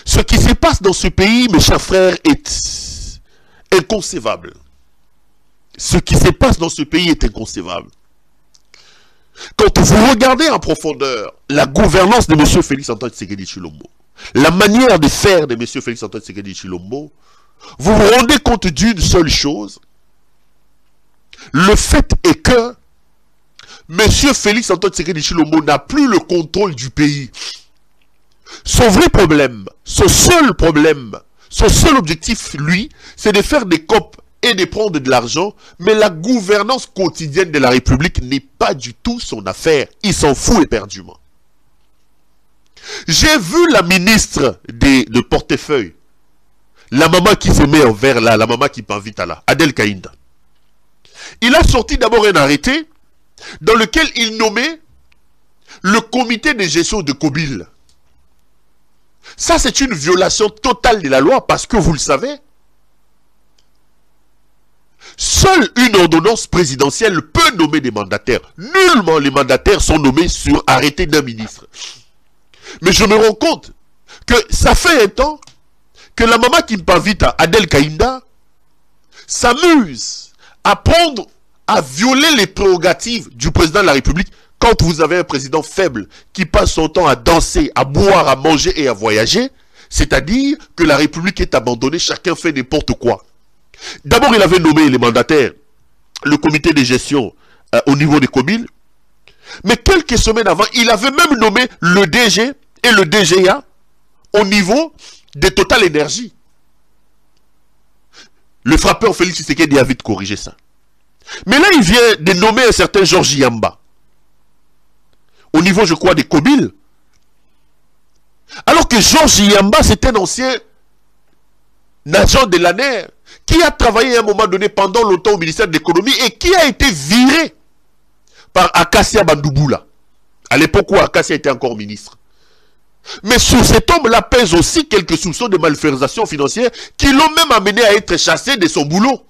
Ce qui se passe dans ce pays, mes chers frères, est inconcevable. Ce qui se passe dans ce pays est inconcevable. Quand vous regardez en profondeur la gouvernance de M. Félix-Antoine Tshisekedi Tshilombo, la manière de faire de M. Félix-Antoine Tshisekedi Tshilombo, vous vous rendez compte d'une seule chose. Le fait est que M. Félix-Antoine Tshisekedi Tshilombo n'a plus le contrôle du pays. Son vrai problème, son seul objectif, lui, c'est de faire des COP et de prendre de l'argent, mais la gouvernance quotidienne de la République n'est pas du tout son affaire. Il s'en fout éperdument. J'ai vu la ministre de portefeuille, la maman qui se met en vert là, la maman qui m'invite à là, Adel Kaïnda. Il a sorti d'abord un arrêté dans lequel il nommait le comité de gestion de Kobil. Ça, c'est une violation totale de la loi parce que vous le savez, seule une ordonnance présidentielle peut nommer des mandataires. Nullement les mandataires sont nommés sur arrêté d'un ministre. Mais je me rends compte que ça fait un temps que la maman qui m'invite à Adel Kaïnda s'amuse à violer les prérogatives du président de la République quand vous avez un président faible qui passe son temps à danser, à boire, à manger et à voyager. C'est-à-dire que la République est abandonnée, chacun fait n'importe quoi. D'abord, il avait nommé les mandataires, le comité de gestion au niveau des Kobil. Mais quelques semaines avant, il avait même nommé le DG et le DGA au niveau de Total Energy. Le frappeur Félix Tshisekedi a vite corrigé ça. Mais là, il vient de nommer un certain Georges Yamba au niveau, je crois, des Kobil. Alors que Georges Yamba, c'est un ancien agent de l'ANER qui a travaillé à un moment donné pendant longtemps au ministère de l'économie et qui a été viré par Akassia Bandouboula, à l'époque où Akassia était encore ministre. Mais sur cet homme-là pèse aussi quelques soupçons de malversation financière qui l'ont même amené à être chassé de son boulot.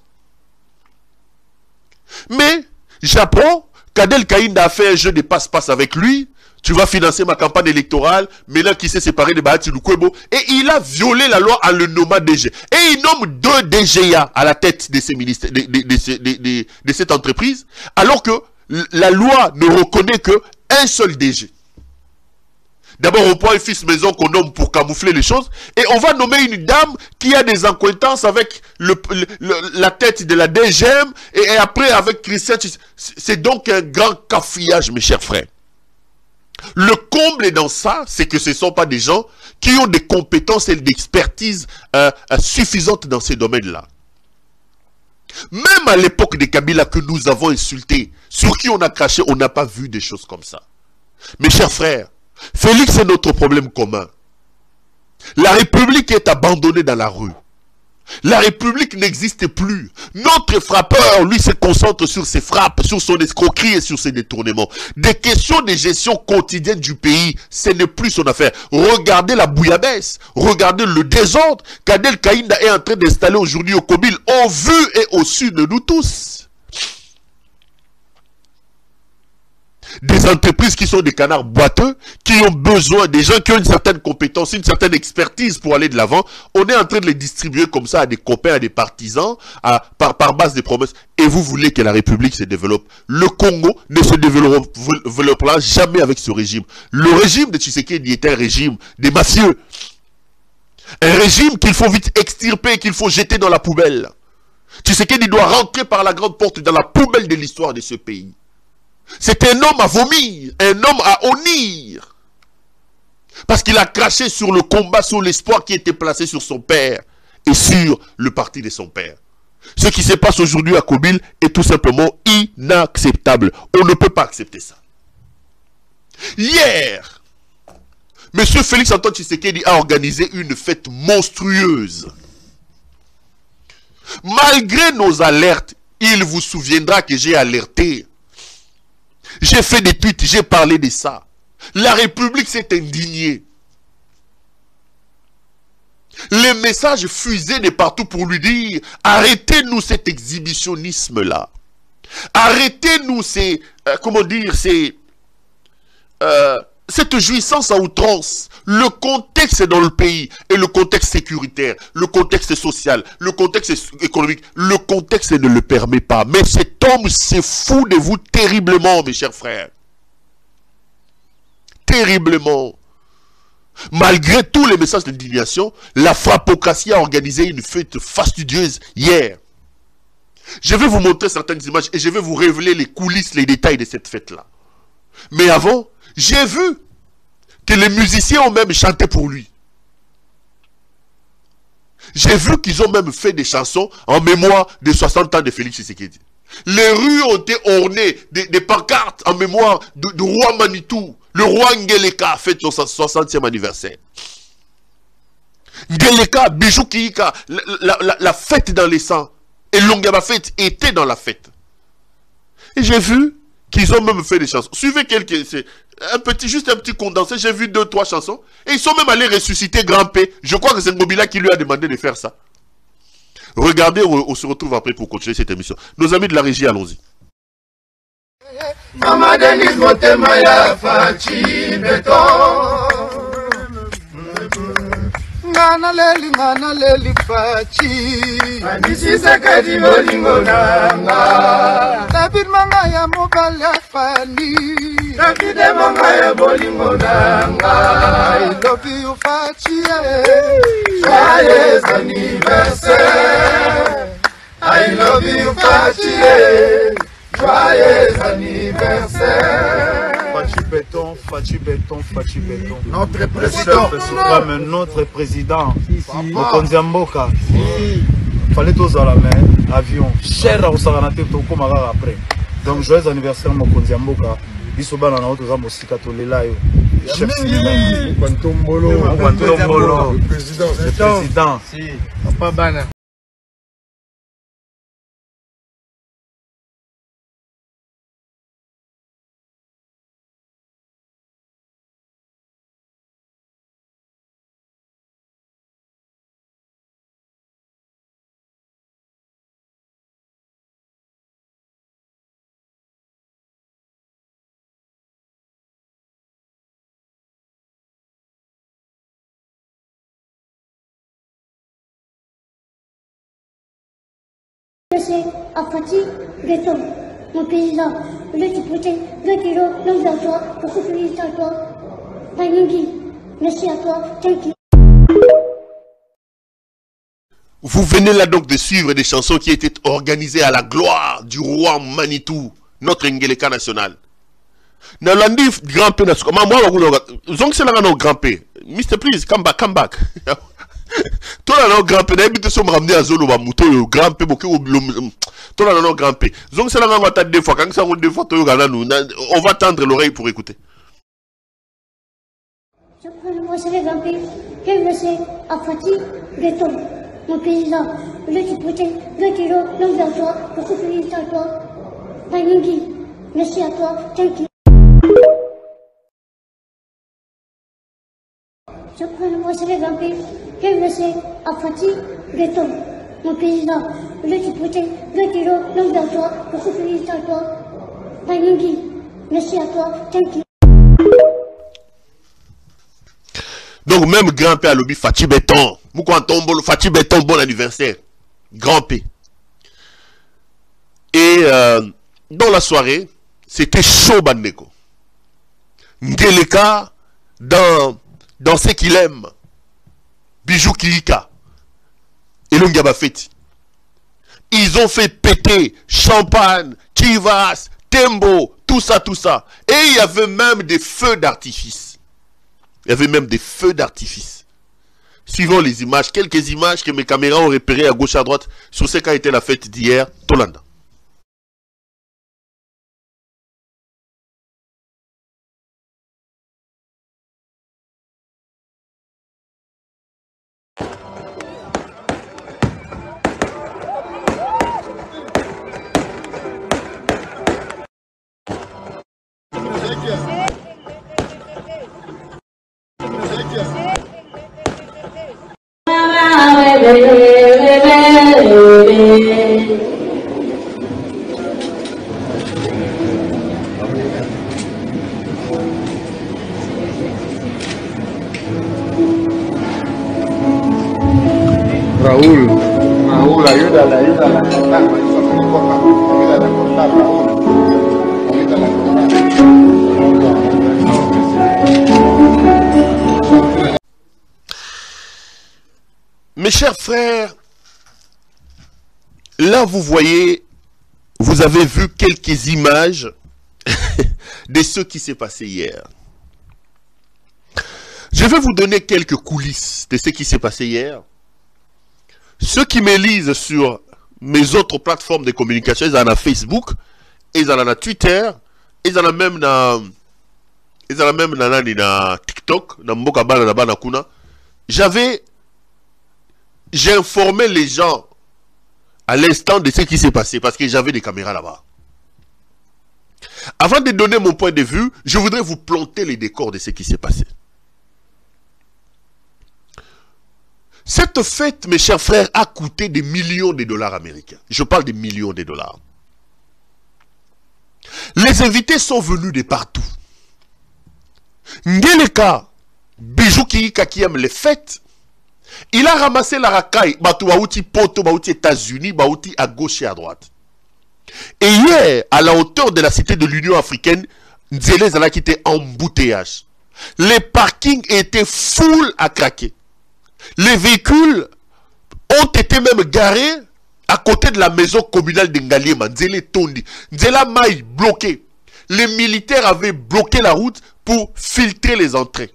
Mais j'apprends qu'Adel Kaïnda a fait un jeu de passe-passe avec lui. Tu vas financer ma campagne électorale, maintenant qu'il s'est séparé de Bahati Lukwebo. Et il a violé la loi en le nommant DG. Et il nomme 2 DGA à la tête de, ces ministères, de cette entreprise, alors que la loi ne reconnaît qu'un seul DG. D'abord, on prend un fils maison qu'on nomme pour camoufler les choses, et on va nommer une dame qui a des accointances avec la tête de la DGM, et après avec Christian. C'est donc un grand cafouillage, mes chers frères. Le comble dans ça, c'est que ce ne sont pas des gens qui ont des compétences et d'expertise suffisantes dans ces domaines-là. Même à l'époque de Kabila que nous avons insulté, sur qui on a craché, on n'a pas vu des choses comme ça. Mes chers frères, Félix est notre problème commun. La République est abandonnée dans la rue. La République n'existe plus. Notre frappeur, lui, se concentre sur ses frappes, sur son escroquerie et sur ses détournements. Des questions de gestion quotidienne du pays, ce n'est plus son affaire. Regardez la bouillabaisse, regardez le désordre qu'Adel Kaïnda est en train d'installer aujourd'hui au Kobil, au vu et au su de nous tous. Des entreprises qui sont des canards boiteux, qui ont besoin des gens qui ont une certaine compétence, une certaine expertise pour aller de l'avant. On est en train de les distribuer comme ça à des copains, à des partisans, par base des promesses. Et vous voulez que la République se développe. Le Congo ne se développera jamais avec ce régime. Le régime de Tshisekedi est un régime des mafieux. Un régime qu'il faut vite extirper, qu'il faut jeter dans la poubelle. Tshisekedi doit rentrer par la grande porte dans la poubelle de l'histoire de ce pays. C'est un homme à vomir, un homme à honnir. Parce qu'il a craché sur le combat, sur l'espoir qui était placé sur son père et sur le parti de son père. Ce qui se passe aujourd'hui à Kobile est tout simplement inacceptable. On ne peut pas accepter ça. Hier, M. Félix Antoine Tshisekedi a organisé une fête monstrueuse. Malgré nos alertes, il vous souviendra que j'ai alerté. J'ai fait des tweets, j'ai parlé de ça. La République s'est indignée. Les messages fusaient de partout pour lui dire « Arrêtez-nous cet exhibitionnisme-là. Arrêtez-nous ces... comment dire, ces... cette jouissance à outrance. Le contexte dans le pays et le contexte sécuritaire, le contexte social, le contexte économique, le contexte ne le permet pas. Mais cet homme se fout de vous terriblement, mes chers frères. Terriblement. Malgré tous les messages d'indignation, la Frappocratie a organisé une fête fastidieuse hier. Je vais vous montrer certaines images et je vais vous révéler les coulisses, les détails de cette fête-là. Mais avant, j'ai vu que les musiciens ont même chanté pour lui. J'ai vu qu'ils ont même fait des chansons en mémoire des 60 ans de Félix Tshisekedi. Les rues ont été ornées des pancartes en mémoire du roi Manitou. Le roi Ngeleka a fait son 60e anniversaire. Ngeleka, Bijou Kiika, la fête dans les sangs. Et Longaba fête était dans la fête. Et j'ai vu qu'ils ont même fait des chansons. Suivez juste un petit condensé. J'ai vu 2-3 chansons. Et ils sont même allés ressusciter Grand P. Je crois que c'est Ngobila qui lui a demandé de faire ça. Regardez, on se retrouve après pour continuer cette émission. Nos amis de la régie, allons-y. Mama Denise Motemaya Fachi Beton Ngana leli Fachi Anisi Sekadi Bolingo Nanga David Manga ya mobile ya Fani David Manga ya Bolingo Nanga I love you Fachi Joyeux anniversaire I love you Fachi Joyeux anniversaire. Fachi Béton. Notre président. Notre président. Mokonzi Mboka. Fallait tous à la main, avion. Cher à Osaranate, comme après. Donc, joyeux anniversaire, Mokonzi Mboka. Bisoba na auto za mosika to lelayo. Chef Kwantombolo. Le président. Si. Papa Bana. C'est à Fatih Béton, mon président, le député, le kilo, l'envergure, pour se féliciter à toi. Paningui, merci à toi, thank you. Vous venez là donc de suivre des chansons qui étaient organisées à la gloire du roi Manitou, notre Ngeleka national. Nalandi grand P nasuka, moi zong c'est là grand P. Mr. Please, come back. Toi là grand P, n'habite sur me ramener à Zolo Bamuto, grand P, beaucoup toi là grand P. Donc c'est là on va t'attendre deux fois, quand ça roule deux fois, on va tendre l'oreille pour écouter. Je prends le mot, c'est le grand P, je me sais à Fatih Béton, mon président, le député, le kilo, l'envergure, pour se féliciter à toi. Paningui, merci à toi, thank you. Je prends le mot, c'est le grand P, je me sais à Fatih Béton, mon président, le député, le kilo, l'envergure, pour se féliciter à toi. Paningui, Merci à toi. Thank you. Donc même grand P à lobby Fachi Béton. Moukouan Tombolo, Fachi Béton, bon anniversaire. Grand P. Et dans la soirée, c'était chaud Bandeko. Ngeleka, dans ce qu'il aime, Bijou Kirika, et Lungaba Feti. Ils ont fait péter champagne, Chivas, Tembo, tout ça, tout ça. Et il y avait même des feux d'artifice. Il y avait même des feux d'artifice. Suivant les images, quelques images que mes caméras ont repérées à gauche à droite sur ce qu'a été la fête d'hier, Tolanda. Raúl, ayúdala a cortar, ayúdala a cortar, Raúl, ayúdala a cortar. Mes chers frères, là vous voyez, vous avez vu quelques images de ce qui s'est passé hier. Je vais vous donner quelques coulisses de ce qui s'est passé hier. Ceux qui me lisent sur mes autres plateformes de communication, ils en ont Facebook, ils en ont Twitter, ils en ont même na TikTok, na Mboka Bana na Bana Kuna. J'ai informé les gens à l'instant de ce qui s'est passé parce que j'avais des caméras là-bas. Avant de donner mon point de vue, je voudrais vous planter les décors de ce qui s'est passé. Cette fête, mes chers frères, a coûté des millions de dollars américains. Je parle des millions de dollars. Les invités sont venus de partout. Ngeleka, Bijou Kirika qui aime les fêtes, il a ramassé la racaille, Baouti Poto, Baouti États-Unis, Baouti à gauche et à droite. Et hier, à la hauteur de la cité de l'Union africaine, Nzele Zala qui était embouteillage. Les parkings étaient full à craquer. Les véhicules ont été même garés à côté de la maison communale de Ngaliema. Nzele Tondi. Nzela Maï bloqué. Les militaires avaient bloqué la route pour filtrer les entrées.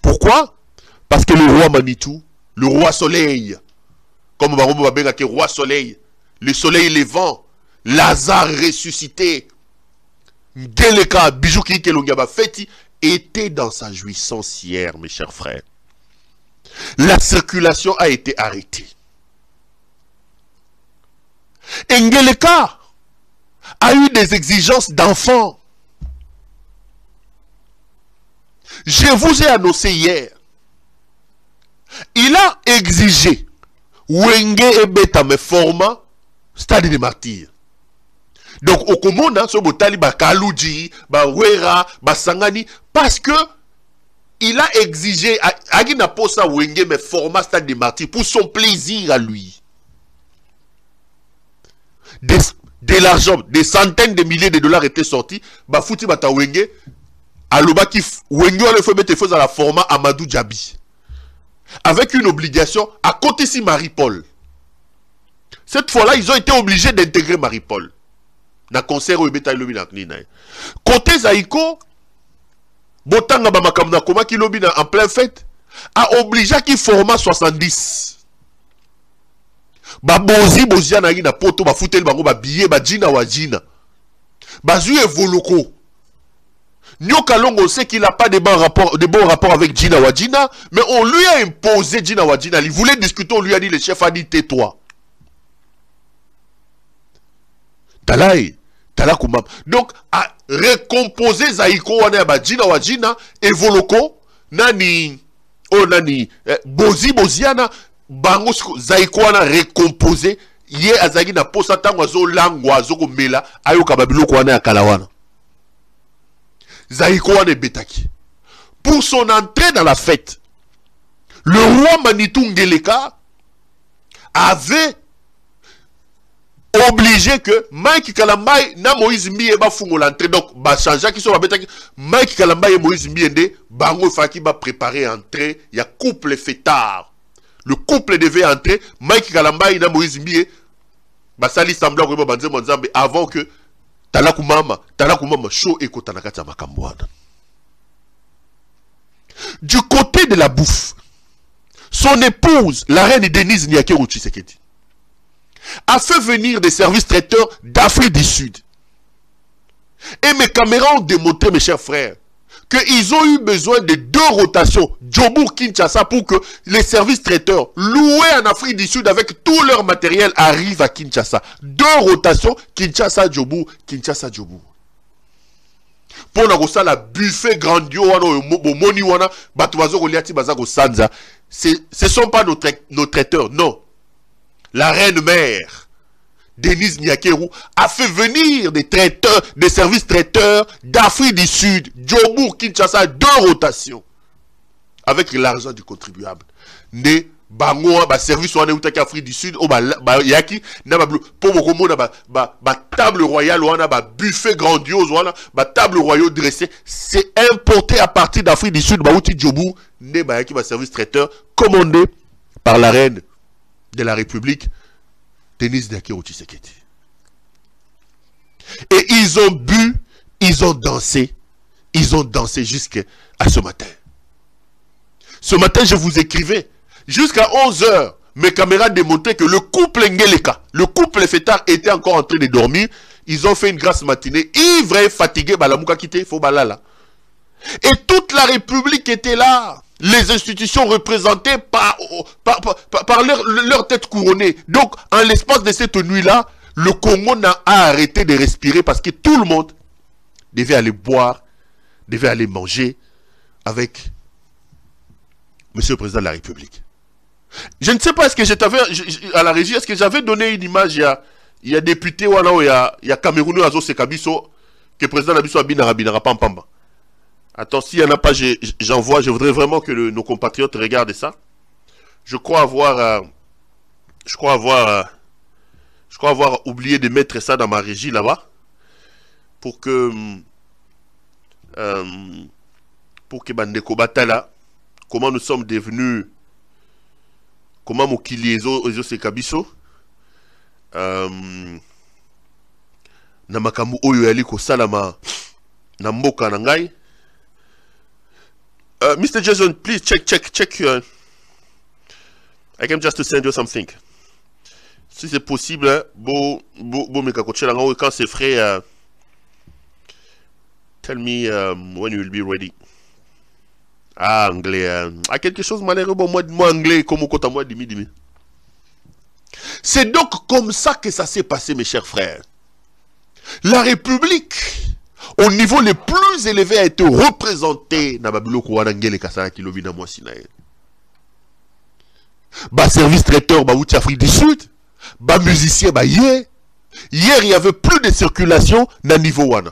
Pourquoi? Parce que le roi Manitou, le roi soleil, comme Baromo Babenga qui est roi soleil, le soleil levant, Lazare ressuscité, Ngeleka, Bijou Kirika Longaba Feti, était dans sa jouissance hier, mes chers frères. La circulation a été arrêtée. Ngeleka a eu des exigences d'enfants. Je vous ai annoncé hier. Il a exigé Wenge et Beta me format stade de martyrs. Donc au Komona, ce botali ba Kaluji, ba Wera, ba Sangani, parce que il a exigé Agina Posa Wenge me format stade de martyrs pour son plaisir à lui. De l'argent, des centaines de milliers de dollars étaient sortis. Ba Fouti Bata Wenge, Aloba qui Wenge le fait mettre à la format Amadou Djabi. Avec une obligation à côté si Marie-Paul. Cette fois-là, ils ont été obligés d'intégrer Marie-Paul. Na concert au Beta Lobi na Knina. Côté Zaïko, Botanga Bamakamna Koma qui Lobi en plein fête, a obligé qui format 70. Babozi Boziana na poto ba foutel bango ba billet ba Jina wa Jina. Bazu et Voloko. Nyoka Longo sait qu'il n'a pas de bons rapports avec Jina Wadjina, mais on lui a imposé Jina Wadjina. Il voulait discuter, on lui a dit, le chef a dit, tais-toi. Talakumam. Donc, à récomposer Zaïko Waneba Jina Wadjina et Voloko, Nani, Bozi Boziana, Bango Zaïko Wana récomposé, Yé Azagi na Posatan Wazo Langwa Zoko Mela, Ayoka Babilo Kwane Akalawana. Zaïko wana betaki. Pour son entrée dans la fête, le roi Manitou Ngeleka avait obligé que Mike Kalambay na Moïse Mie ba fungo l'entrée. Donc, ba changea qui sont ba betaki. Mike Kalambay et Moïse Mie bango faki ba préparer entrée. Il y a couple fêtard. Le couple devait entrer. Mike Kalambay na Moïse Mie ba sali semblant ko ba banze monzambe avant que Talakumama show et kotanakata makamboana. Du côté de la bouffe, son épouse, la reine Denise Nyakeru Tshisekedi, a fait venir des services traiteurs d'Afrique du Sud. Et mes caméras ont démontré, mes chers frères, qu'ils ont eu besoin de 2 rotations, Djobour Kinshasa, pour que les services traiteurs loués en Afrique du Sud avec tout leur matériel arrivent à Kinshasa. 2 rotations, Kinshasa Djobour, Kinshasa Djobour. Pour la buffet grandiose, ce ne sont pas nos traiteurs, non. La reine mère, Denise Nyakeru, a fait venir des traiteurs, des services traiteurs d'Afrique du Sud, Djobour, Kinshasa, 2 rotations, avec l'argent du contribuable. Ne bango ba service wana utaki Afrique du Sud o ba yaki na ba pour bokomo na ba table royale wana ba buffet grandiose wana ba table royale dressée, c'est importé à partir d'Afrique du Sud ba uti Djobour ne ba yaki ba service traiteur commandé par la reine de la République Denise Nyakeru Tshisekedi. Et ils ont bu, ils ont dansé jusqu'à ce matin. Ce matin, je vous écrivais, jusqu'à 11 h, mes caméras démontraient que le couple Ngeleka, le couple fêtard était encore en train de dormir. Ils ont fait une grasse matinée, ivre et fatigué, balamouka quitté, faut balala. Et toute la République était là. Les institutions représentées par leur tête couronnée. Donc, en l'espace de cette nuit-là, le Congo n'a arrêté de respirer parce que tout le monde devait aller boire, devait aller manger avec Monsieur le Président de la République. Je ne sais pas, est-ce que je t'avais, à la régie, est-ce que j'avais donné une image, il y a député, il y a Camerounais, Azo Sekabiso, que le président Nabiso Abinara Pampamba. Attends, s'il n'y en a pas, j'envoie, je voudrais vraiment que nos compatriotes regardent ça. Je crois avoir oublié de mettre ça dans ma régie là-bas. Pour que Bandeko Batala, comment nous sommes devenus, comment Mokili Ezo Sekabiso, Namakamu Oyo Yaliko Salama, Namboka Nangai. Mr. Jason, please check your... I came just to send you something. Si c'est possible, quand c'est frais, tell me when you will be ready. Ah, anglais. Quelque chose malheureux, moi anglais, comme au côté moi, dimi. C'est donc comme ça que ça s'est passé, mes chers frères. La République, au niveau le plus élevé, a été représentée dans Babyloko Wanangele Kasara Kilovina Mwasinae. Bas service traiteur, bah outil Afrique du Sud, bas musicien, bah hier, il y avait plus de circulation dans niveau Wana.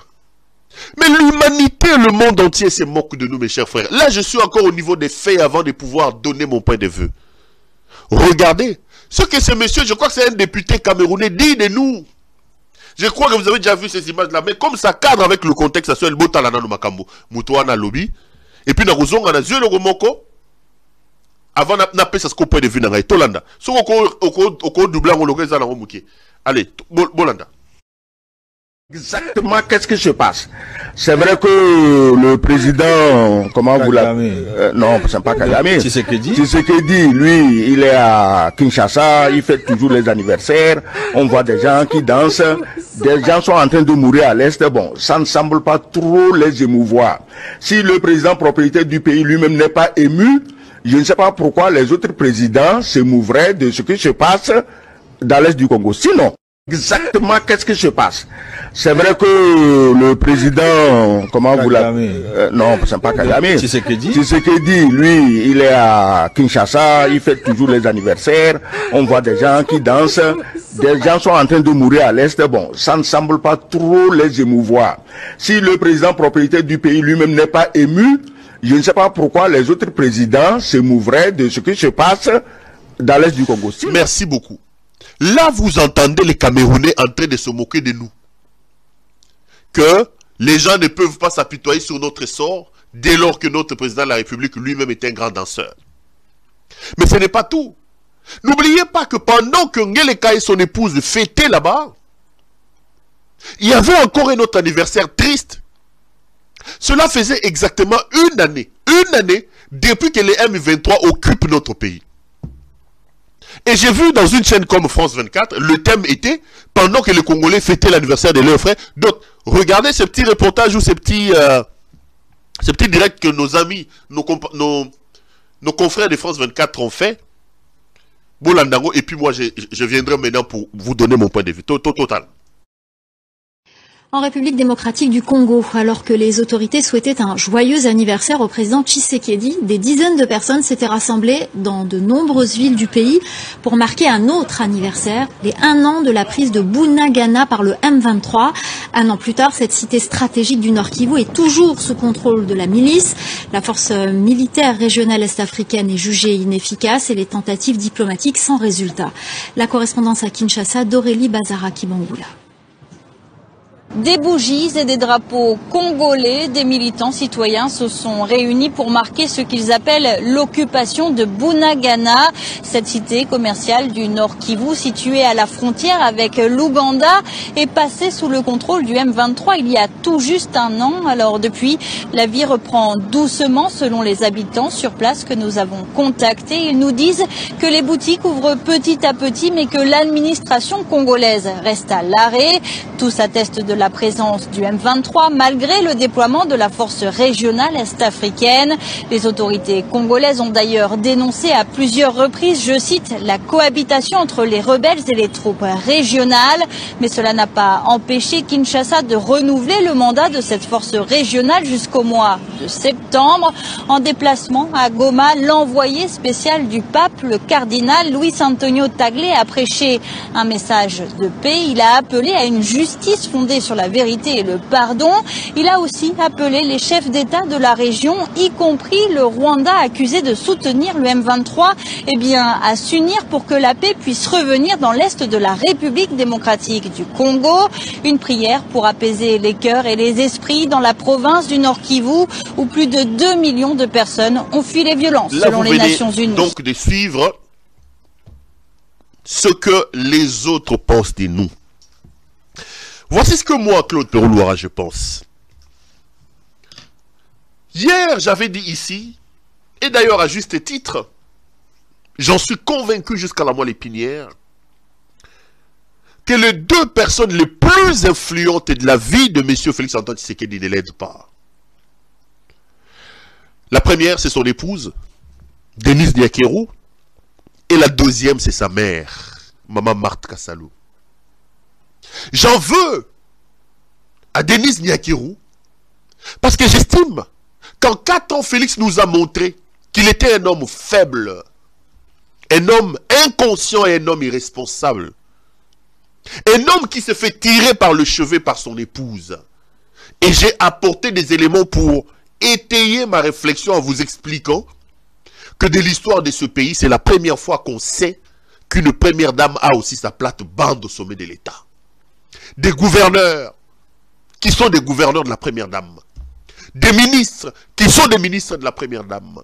Mais l'humanité, le monde entier se moque de nous, mes chers frères. Là, je suis encore au niveau des faits avant de pouvoir donner mon point de vue. Regardez, ce que ce monsieur, je crois que c'est un député camerounais, dit de nous. Je crois que vous avez déjà vu ces images-là, mais comme ça cadre avec le contexte, ça soit le botalana no makambo, mutuana lobby, et puis na rozonga na zio le romoko, avant na pesa ce qu'on peut de vue na Tolanda. So oko doublant on le na romuke. Allez, Bolanda. Exactement, qu'est-ce qui se passe? C'est vrai que le président, comment vous l'avez... non, c'est pas Kagame. Tshisekedi, lui, il est à Kinshasa, il fait toujours les anniversaires, on voit des gens qui dansent, des gens sont en train de mourir à l'Est, bon, ça ne semble pas trop les émouvoir. Si le président propriétaire du pays lui-même n'est pas ému, je ne sais pas pourquoi les autres présidents s'émouvraient de ce qui se passe dans l'Est du Congo. Sinon, Exactement, qu'est-ce qui se passe? C'est vrai que le président, comment vous l'avez... non, c'est pas Kagame. Tshisekedi, lui, il est à Kinshasa, il fait toujours les anniversaires, on voit des gens qui dansent, des gens sont en train de mourir à l'Est. Bon, ça ne semble pas trop les émouvoir. Si le président propriétaire du pays lui-même n'est pas ému, je ne sais pas pourquoi les autres présidents s'émouvraient de ce qui se passe dans l'Est du Congo. Merci beaucoup. Là, vous entendez les Camerounais en train de se moquer de nous. Que les gens ne peuvent pas s'apitoyer sur notre sort dès lors que notre président de la République lui-même est un grand danseur. Mais ce n'est pas tout. N'oubliez pas que pendant que Ngeleka et son épouse fêtaient là-bas, il y avait encore un autre anniversaire triste. Cela faisait exactement une année depuis que les M23 occupent notre pays. Et j'ai vu dans une chaîne comme France 24, le thème était, pendant que les Congolais fêtaient l'anniversaire de leurs frères, donc regardez ces petits reportages ou ces petits directs que nos amis, nos confrères de France 24 ont fait, Bolandango, et puis moi je viendrai maintenant pour vous donner mon point de vue total. En République démocratique du Congo, alors que les autorités souhaitaient un joyeux anniversaire au président Tshisekedi, des dizaines de personnes s'étaient rassemblées dans de nombreuses villes du pays pour marquer un autre anniversaire, les 1 an de la prise de Bunagana par le M23. 1 an plus tard, cette cité stratégique du Nord Kivu est toujours sous contrôle de la milice. La force militaire régionale est-africaine est jugée inefficace et les tentatives diplomatiques sans résultat. La correspondance à Kinshasa d'Aurélie Bazara-Kibangula. Des bougies et des drapeaux congolais, des militants citoyens se sont réunis pour marquer ce qu'ils appellent l'occupation de Bunagana, cette cité commerciale du Nord Kivu située à la frontière avec l'Ouganda est passée sous le contrôle du M23 il y a tout juste 1 an. Alors depuis, la vie reprend doucement selon les habitants sur place que nous avons contactés. Ils nous disent que les boutiques ouvrent petit à petit mais que l'administration congolaise reste à l'arrêt. Tous attestent de la présence du M23 malgré le déploiement de la force régionale est-africaine. Les autorités congolaises ont d'ailleurs dénoncé à plusieurs reprises, je cite, la cohabitation entre les rebelles et les troupes régionales. Mais cela n'a pas empêché Kinshasa de renouveler le mandat de cette force régionale jusqu'au mois de septembre. En déplacement à Goma, l'envoyé spécial du pape, le cardinal Luis Antonio Tagle, a prêché un message de paix. Il a appelé à une justice fondée sur la vérité et le pardon. Il a aussi appelé les chefs d'État de la région, y compris le Rwanda accusé de soutenir le M23, à s'unir pour que la paix puisse revenir dans l'est de la République démocratique du Congo. Une prière pour apaiser les cœurs et les esprits dans la province du Nord Kivu où plus de 2 millions de personnes ont fui les violences selon les Nations Unies. Donc de suivre ce que les autres pensent de nous. Voici ce que moi, Claude Peroulouara, je pense. Hier, j'avais dit ici, et d'ailleurs à juste titre, j'en suis convaincu jusqu'à la moelle épinière, que les 2 personnes les plus influentes de la vie de M. Félix-Antoine Tshisekedi ne l'aident pas. La première, c'est son épouse, Denise Niakeru, et la deuxième, c'est sa mère, Maman Marthe Kassalou. J'en veux à Denise Niakeru parce que j'estime qu'en 4 ans, Félix nous a montré qu'il était un homme faible, un homme inconscient et un homme irresponsable. Un homme qui se fait tirer par le chevet par son épouse. Et j'ai apporté des éléments pour étayer ma réflexion en vous expliquant que de l'histoire de ce pays, c'est la première fois qu'on sait qu'une première dame a aussi sa plate-bande au sommet de l'État. Des gouverneurs qui sont des gouverneurs de la première dame. Des ministres qui sont des ministres de la première dame.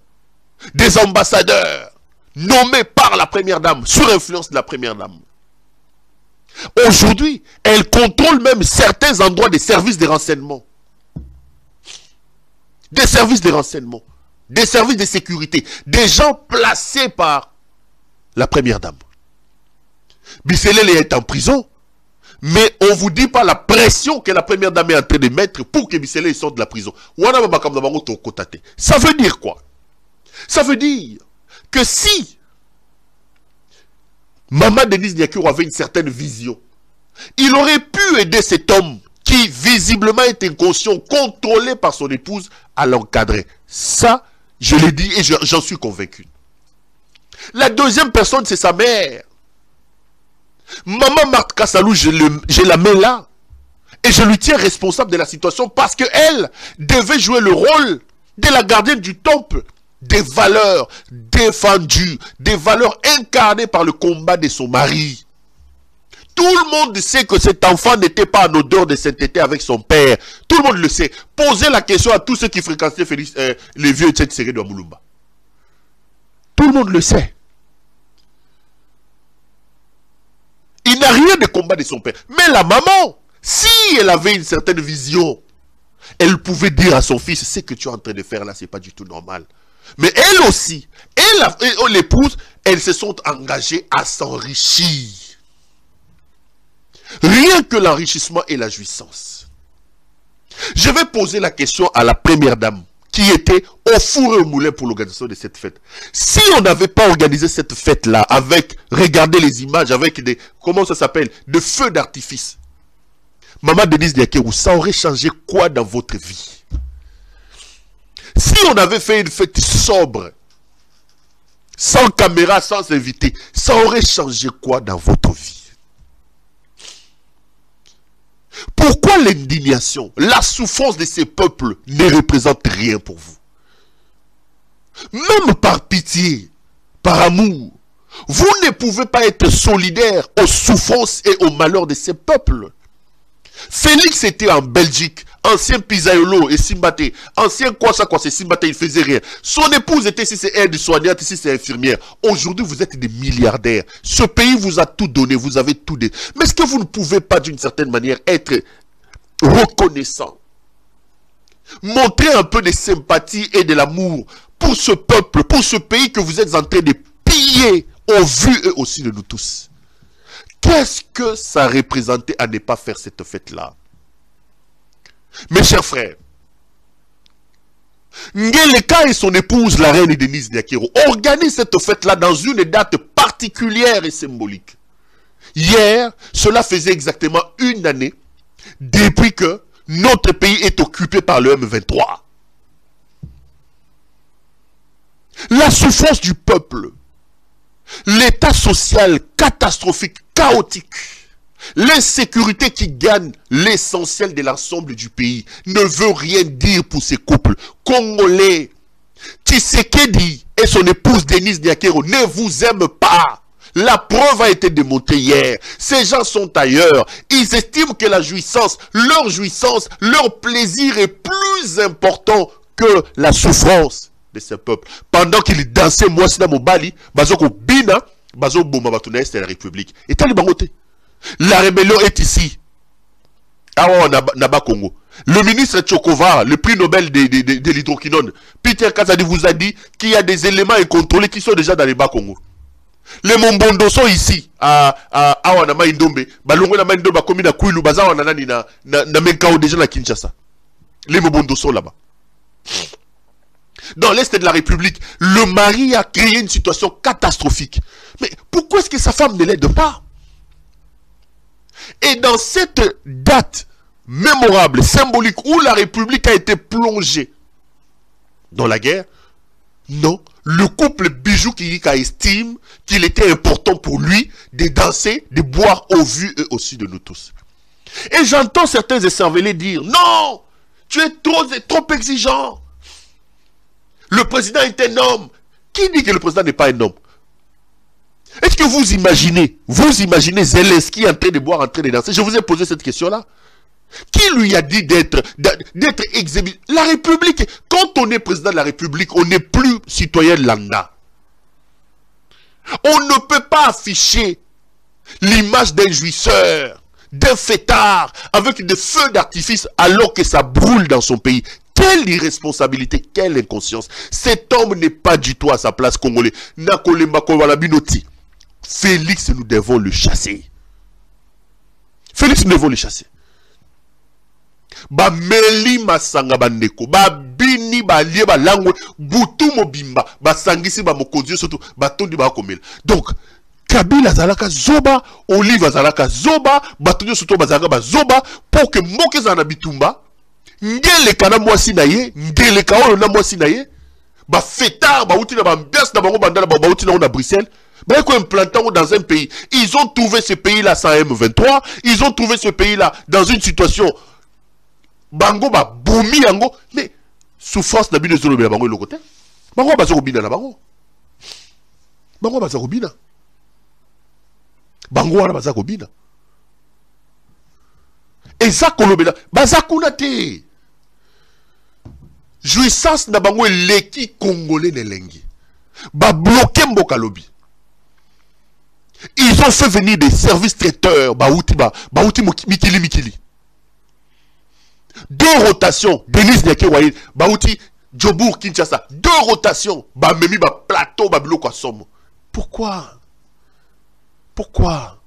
Des ambassadeurs nommés par la première dame, sous influence de la première dame. Aujourd'hui, elle contrôle même certains endroits des services de renseignement. Des services de renseignement. Des services de sécurité. Des gens placés par la première dame. Bisselele est en prison. Mais on ne vous dit pas la pression que la première dame est en train de mettre pour que Bisselele sorte de la prison. Ça veut dire quoi? Ça veut dire que si Maman Denise Niakeru avait une certaine vision il aurait pu aider cet homme qui visiblement est inconscient, contrôlé par son épouse, à l'encadrer. Ça, je l'ai dit et j'en suis convaincu. La deuxième personne, c'est sa mère. Maman Marthe Kassalou, je la mets là. Et je lui tiens responsable de la situation parce qu'elle devait jouer le rôle de la gardienne du temple. Des valeurs défendues, des valeurs incarnées par le combat de son mari. Tout le monde sait que cet enfant n'était pas en odeur de sainteté avec son père. Tout le monde le sait. Posez la question à tous ceux qui fréquentaient les vieux Tchèques serrés de Moulumba. Tout le monde le sait. Il n'a rien de combat de son père. Mais la maman, si elle avait une certaine vision, elle pouvait dire à son fils, ce que tu es en train de faire là, c'est pas du tout normal. Mais elle aussi, l'épouse, elles se sont engagées à s'enrichir. Rien que l'enrichissement et la jouissance. Je vais poser la question à la première dame qui était au four et au moulin pour l'organisation de cette fête. Si on n'avait pas organisé cette fête-là avec, regardez les images, avec des, comment ça s'appelle, de feux d'artifice. Maman Denise Niakerou, ça aurait changé quoi dans votre vie? Si on avait fait une fête sobre, sans caméra, sans invité, ça aurait changé quoi dans votre vie? Pourquoi l'indignation, la souffrance de ces peuples ne représente rien pour vous? Même par pitié, par amour, vous ne pouvez pas être solidaire aux souffrances et aux malheurs de ces peuples. Félix était en Belgique, ancien Pizzaiolo et Simbate, ancien Kwasa Simbate, il faisait rien. Son épouse était ici, c'est aide-soignante, ici c'est infirmière. Aujourd'hui, vous êtes des milliardaires. Ce pays vous a tout donné, vous avez tout donné. Mais est-ce que vous ne pouvez pas d'une certaine manière être reconnaissant? Montrer un peu de sympathie et de l'amour pour ce peuple, pour ce pays que vous êtes en train de piller au vu et aussi de nous tous. Qu'est-ce que ça représentait à ne pas faire cette fête-là? Mes chers frères, Ngeleka et son épouse, la reine Denise Niakerou, organisent cette fête-là dans une date particulière et symbolique. Hier, cela faisait exactement une année depuis que notre pays est occupé par le M23. La souffrance du peuple, l'état social catastrophique, chaotique, l'insécurité qui gagne l'essentiel de l'ensemble du pays ne veut rien dire pour ces couples congolais. Tshisekedi et son épouse Denise Niakerou ne vous aiment pas. La preuve a été démontrée hier. Ces gens sont ailleurs. Ils estiment que la jouissance, leur plaisir est plus important que la souffrance de ce peuple. Pendant qu'ils dansaient Mwasina Mobali, Bazoko Bina, Bazo Boma Batuna, c'est la République. Et Talibangote. La rébellion est ici. Awa Naba Congo. Le ministre Tchokova, le prix Nobel de l'hydroquinone, Peter Kazadi vous a dit qu'il y a des éléments incontrôlés qui sont déjà dans les bas Congo. Les Mombondo sont ici, à Awanama Indombe, Balongo na Indombe, comme na Kouilou, Bazawa Nanani na Menkao déjà na Kinshasa. Les Mombondo sont là-bas. Dans l'Est de la République, le mari a créé une situation catastrophique. Mais pourquoi est-ce que sa femme ne l'aide pas? Et dans cette date mémorable, symbolique, où la République a été plongée dans la guerre, non, le couple Bijou Kirika estime qu'il était important pour lui de danser, de boire au vu et au su de nous tous. Et j'entends certains écervelés dire, non, tu es trop exigeant. Le président est un homme. Qui dit que le président n'est pas un homme? Est-ce que vous imaginez Zelensky en train de boire, en train de danser? Je vous ai posé cette question-là. Qui lui a dit d'être exhibé? La République, quand on est président de la République, on n'est plus citoyen de l'ANA. On ne peut pas afficher l'image d'un jouisseur, d'un fêtard, avec des feux d'artifice alors que ça brûle dans son pays. Quelle irresponsabilité, quelle inconscience. Cet homme n'est pas du tout à sa place congolais. Félix, nous devons le chasser. Félix, nous devons le chasser. Ba meli masanga bandeko, ba bini ba lie ba langwe, butu mobimba, ba sangisi ba mokonzi surtout, ba tondi ba komela. Donc, Kabila Zalaka Zoba, Olive Zalaka Zoba, Batonio Soto Bazalaka Zoba, pour que Moke Zana Bitumba, Ngele Kana Mwasi Naye, Ngele Kaolo Na Mwasi Naye, ba fêtard, ba outi na ba mbias na bango bandana, ba outi na Bruxelles, ba yako implantant dans un pays. Ils ont trouvé ce pays-là sans M23, ils ont trouvé ce pays-là dans une situation, bango ba boumi yango, mais souffrance na bino zolo bela bango le côté. Bango ba zoro bina na bango. Bango ba zoro bina. Bango wana baza kobina. Eza kolobela baza kuna te. Jouissance na bango leki congolais nelengi. Ba bloqué mboka lobi. Ils ont fait venir des services traiteurs baouti mikili. 2 rotations Denis Nyake Waye baouti Djobour Kinshasa. 2 rotations ba memi ba plateau ba biloko asomo. Pourquoi? Pourquoi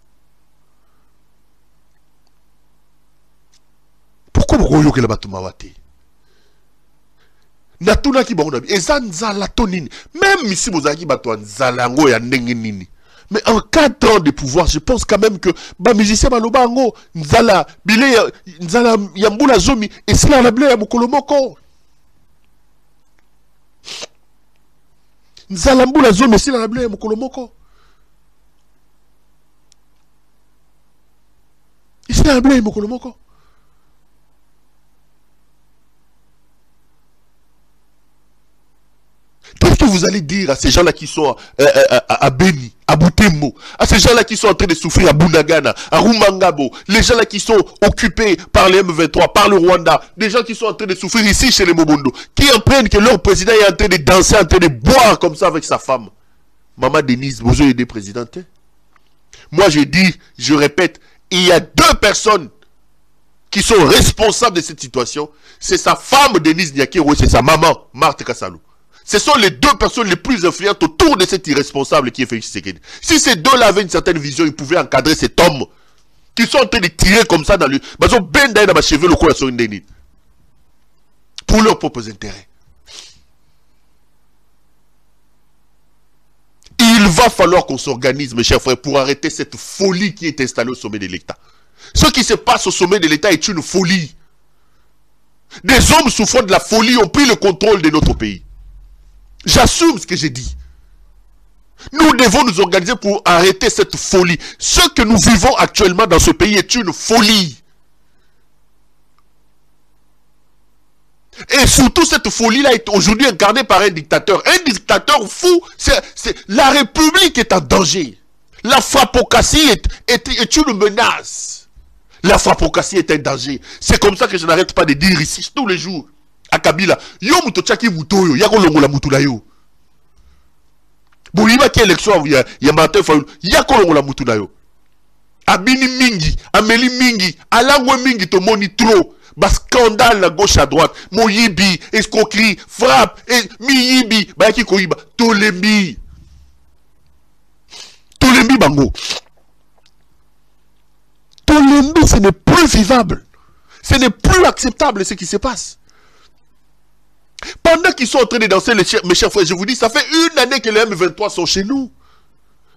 vous voyez que la bateau mawate? Natuna ki bango nabi. Eza nzala tonini. Même ici, Mozaki bateau nzalango ya ndenge nini. Mais en 4 ans de pouvoir, je pense quand même que ba musicien baloba ngo nzala bile nzala yambula zomi et cela la blé ya mokolomoko. Nzala mbula zomi et cela la blé ya mokolomoko. Ici, la blé, Mokolomoko. Qu'est-ce que vous allez dire à ces gens-là qui sont à Beni, à Butembo, à ces gens-là qui sont en train de souffrir à Bunagana, à Rumangabo, les gens-là qui sont occupés par les M23, par le Rwanda, des gens qui sont en train de souffrir ici chez les Mobondo, qui apprennent que leur président est en train de danser, en train de boire comme ça avec sa femme. Maman Denise, vous avez des présidents. Moi, je dis, je répète, il y a 2 personnes qui sont responsables de cette situation. C'est sa femme, Denise Nyakero, et c'est sa maman, Marthe Kassalou. Ce sont les 2 personnes les plus influentes autour de cet irresponsable qui est Félix Tshisekedi. Si ces 2-là avaient une certaine vision, ils pouvaient encadrer cet homme qui sont en train de tirer comme ça dans le... pour leurs propres intérêts. Il va falloir qu'on s'organise, mes chers frères, pour arrêter cette folie qui est installée au sommet de l'État. Ce qui se passe au sommet de l'État est une folie. Des hommes souffrant de la folie ont pris le contrôle de notre pays. J'assume ce que j'ai dit. Nous devons nous organiser pour arrêter cette folie. Ce que nous vivons actuellement dans ce pays est une folie. Et surtout, cette folie-là est aujourd'hui incarnée par un dictateur. Un dictateur fou. La République est en danger. La frappocratie est une menace. La frappocratie est un danger. C'est comme ça que je n'arrête pas de dire ici tous les jours. À Kabila, yo muto chaki muto yo, yako longo la mutu na yo. Bouliba qui élection ya Martin Fayulu, yako longo la mutu na yo. Abini mingi, Amélie mingi, alangwe mingi to moni trop. Bas scandale à gauche à droite, moyibi, escroquerie, frappe, miyibi, bayaki koyiba, tolembi. Tolembi bango. Tolembi, ce n'est plus vivable. Ce n'est plus acceptable ce qui se passe. Pendant qu'ils sont en train de danser, mes chers frères, je vous dis, ça fait 1 année que les M23 sont chez nous.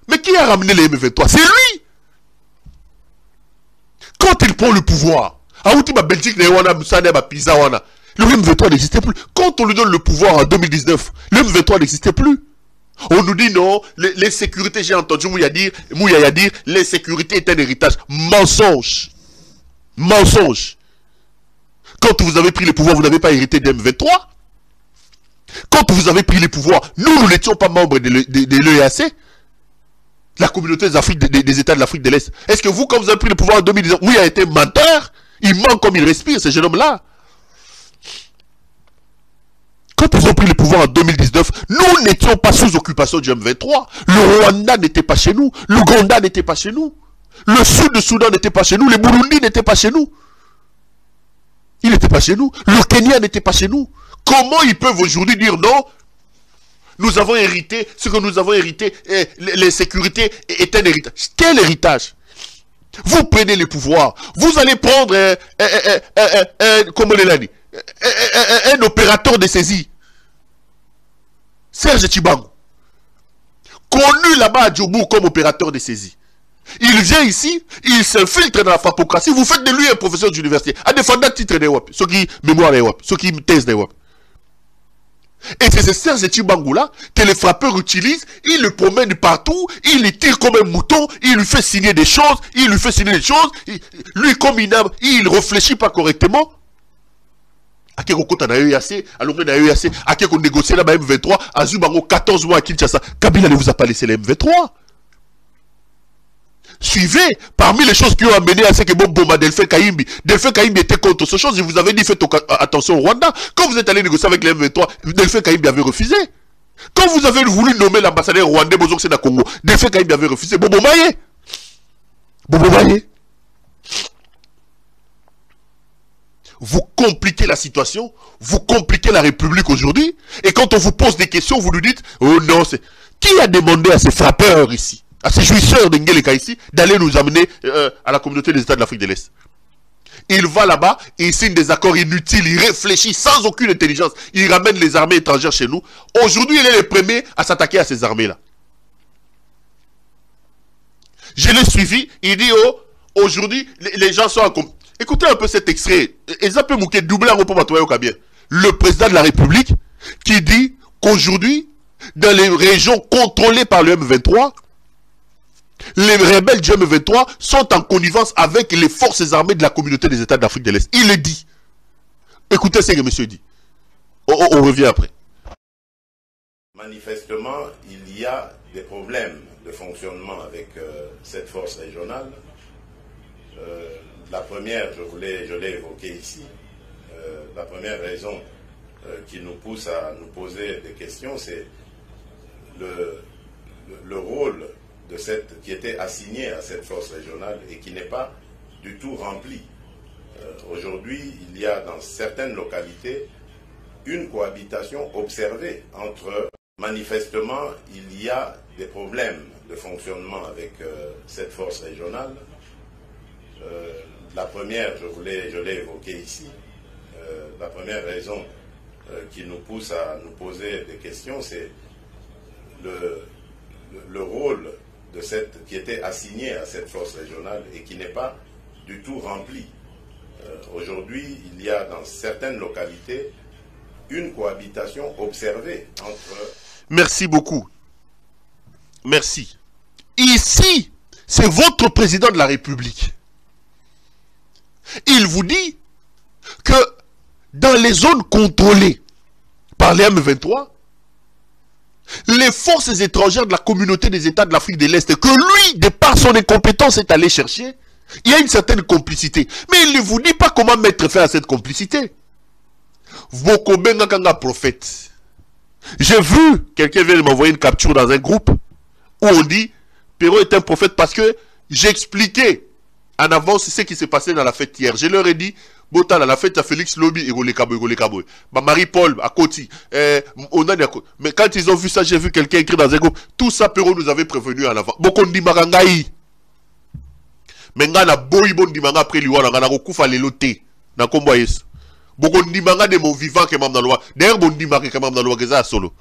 Mais qui a ramené les M23? C'est lui. Quand il prend le pouvoir, le M23 n'existait plus. Quand on lui donne le pouvoir en 2019, le M23 n'existait plus. On nous dit non, les sécurités, j'ai entendu Mouya dire, les sécurités est un héritage. Mensonge. Mensonge. Quand vous avez pris le pouvoir, vous n'avez pas hérité de M23. Quand vous avez pris le pouvoir, nous n'étions pas membres de l'EAC, la communauté des États de l'Afrique de l'Est. Est-ce que vous, quand vous avez pris le pouvoir en 2019, Mouya a été menteur? Il ment comme il respire, ce jeune homme-là. Quand ils ont pris le pouvoir en 2019, nous n'étions pas sous occupation du M23. Le Rwanda n'était pas chez nous. L'Ouganda n'était pas chez nous. Le Sud du Soudan n'était pas chez nous. Le Burundi n'était pas chez nous. Il n'était pas chez nous. Le Kenya n'était pas chez nous. Comment ils peuvent aujourd'hui dire non? Nous avons hérité, ce que nous avons hérité, les sécurités est un héritage. Quel héritage? Vous prenez le pouvoir. Vous allez prendre comment on l'a dit, un opérateur de saisie. Serge Chibango. Connu là-bas à Djobourg comme opérateur de saisie. Il vient ici, il s'infiltre dans la fapocratie. Vous faites de lui un professeur d'université. À défendre titre des WAP. Ceux qui mémoire des WAP. Ceux qui thèse des WAP. Et c'est ce Serge Tchibangou-là que les frappeurs utilisent. Il le promène partout. Il le tire comme un mouton. Il lui fait signer des choses. Lui, comme il ne réfléchit pas correctement. À quel moment on a eu assez, alors on a eu assez, à quel moment on négocie là M23, à Zubango 14 mois à Kinshasa. Kabila ne vous a pas laissé les M23. Suivez, parmi les choses qui ont amené à ce que Bomba Delphin Kaimbi était contre ce chose, et vous avez dit faites attention au Rwanda. Quand vous êtes allé négocier avec les M23, Delphin Kaimbi avait refusé. Quand vous avez voulu nommer l'ambassadeur rwandais Bozok Sena Congo, Delphin Kaimbi avait refusé. Bobo Maye. Vous compliquez la situation, vous compliquez la République aujourd'hui, et quand on vous pose des questions, vous nous dites, oh non, c'est... Qui a demandé à ces frappeurs ici, à ces jouisseurs d'Ngeleka ici, d'aller nous amener à la communauté des États de l'Afrique de l'Est? Il va là-bas, il signe des accords inutiles, il réfléchit sans aucune intelligence, il ramène les armées étrangères chez nous. Aujourd'hui, il est le premier à s'attaquer à ces armées-là. Je l'ai suivi, il dit, oh, aujourd'hui, les gens sont en... Écoutez un peu cet extrait. Le président de la République qui dit qu'aujourd'hui, dans les régions contrôlées par le M23, les rebelles du M23 sont en connivence avec les forces armées de la communauté des États d'Afrique de l'Est. Il le dit. Écoutez ce que monsieur dit. On revient après. Manifestement, il y a des problèmes de fonctionnement avec cette force régionale. La première, je l'ai évoqué ici, la première raison qui nous pousse à nous poser des questions, c'est le rôle de qui était assigné à cette force régionale et qui n'est pas du tout rempli. Aujourd'hui, il y a dans certaines localités une cohabitation observée entre... Manifestement, il y a des problèmes de fonctionnement avec cette force régionale. La première, je l'ai évoqué ici, la première raison qui nous pousse à nous poser des questions, c'est le rôle de qui était assigné à cette force régionale et qui n'est pas du tout rempli. Aujourd'hui, il y a dans certaines localités une cohabitation observée entre... Merci beaucoup. Merci. Ici, c'est votre président de la République. Il vous dit que dans les zones contrôlées par les M23, les forces étrangères de la communauté des États de l'Afrique de l'Est, que lui, de par son incompétence, est allé chercher, il y a une certaine complicité. Mais il ne vous dit pas comment mettre fin à cette complicité. Vokobenga Kanga prophète. J'ai vu, quelqu'un vient de m'envoyer une capture dans un groupe, où on dit, Perrault est un prophète parce que j'expliquais en avance ce qui s'est passé dans la fête hier. Je leur ai dit, Botal, à la fête à Félix Lobby et Golekabo. Marie-Paul à Koti. Mais quand ils ont vu ça, j'ai vu quelqu'un écrit dans un groupe. Tout ça, Perrault nous avait prévenu en avant. Bokondi Marangaï. Mais nga na boy bon di manga après liwa na rokufa leloté. Na kombo yesu. Bokondi manga de mon vivant que mam na loi. D'ailleurs bondi manga que mam na loi que ça solo.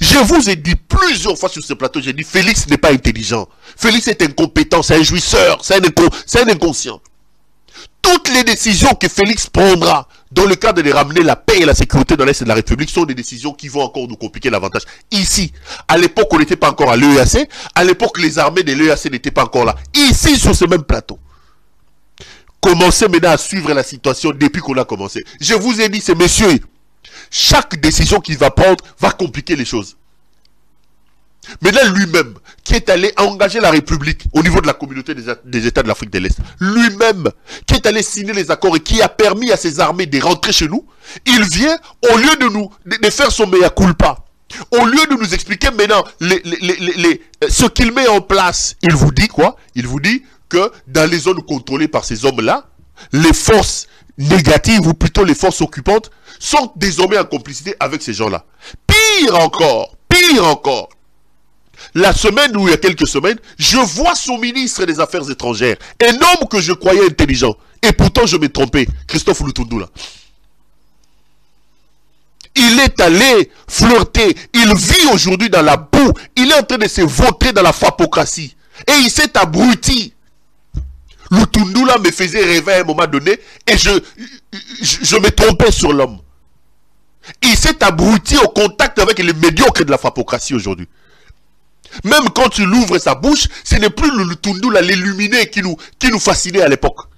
Je vous ai dit plusieurs fois sur ce plateau, j'ai dit Félix n'est pas intelligent. Félix est incompétent, c'est un jouisseur, c'est un inconscient. Toutes les décisions que Félix prendra dans le cadre de ramener la paix et la sécurité dans l'Est de la République sont des décisions qui vont encore nous compliquer l'avantage. Ici, à l'époque, on n'était pas encore à l'EAC. À l'époque, les armées de l'EAC n'étaient pas encore là. Ici, sur ce même plateau. Commencez maintenant à suivre la situation depuis qu'on a commencé. Je vous ai dit, c'est messieurs, chaque décision qu'il va prendre va compliquer les choses. Mais là, lui-même, qui est allé engager la République au niveau de la communauté des États de l'Afrique de l'Est, lui-même, qui est allé signer les accords et qui a permis à ses armées de rentrer chez nous, il vient, au lieu de faire son mea culpa, au lieu de nous expliquer maintenant ce qu'il met en place, il vous dit quoi? Il vous dit que dans les zones contrôlées par ces hommes-là, les forces négatives, ou plutôt les forces occupantes, sont désormais en complicité avec ces gens-là. Pire encore, la semaine ou il y a quelques semaines, je vois son ministre des Affaires étrangères, un homme que je croyais intelligent, et pourtant je m'ai trompé, Christophe Lutundula. Il est allé flirter. Il vit aujourd'hui dans la boue. Il est en train de se vautrer dans la fapocratie. Et il s'est abruti. Lutundula me faisait rêver à un moment donné et je me trompais sur l'homme. Il s'est abruti au contact avec les médiocres de la fapocratie aujourd'hui. Même quand il ouvre sa bouche, ce n'est plus le Lutundula, l'illuminé qui nous fascinait à l'époque.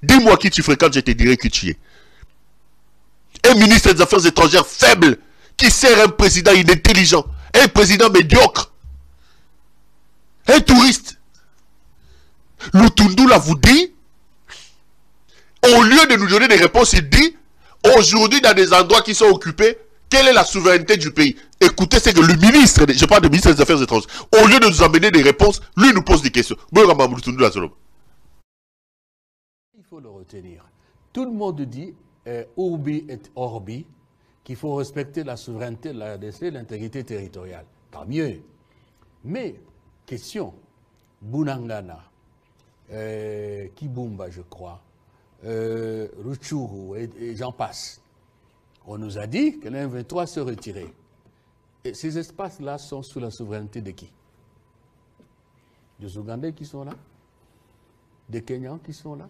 Dis-moi qui tu fréquentes, je te dirai qui tu es. Un ministre des Affaires étrangères faible, qui sert un président inintelligent, un président médiocre, un touriste. Lutundula vous dit, au lieu de nous donner des réponses, il dit, aujourd'hui dans des endroits qui sont occupés, quelle est la souveraineté du pays? Écoutez, c'est que le ministre, je parle du ministre des Affaires étrangères, au lieu de nous amener des réponses, lui nous pose des questions. Il faut le retenir. Tout le monde dit, urbi et orbi, qu'il faut respecter la souveraineté de la RDC, l'intégrité territoriale. Tant mieux. Mais, question, Bunagana, Kibumba, je crois, Rutshuru et j'en passe. On nous a dit que l'M23 se retirait. Et ces espaces-là sont sous la souveraineté de qui? Des Ougandais qui sont là, des Kenyans qui sont là,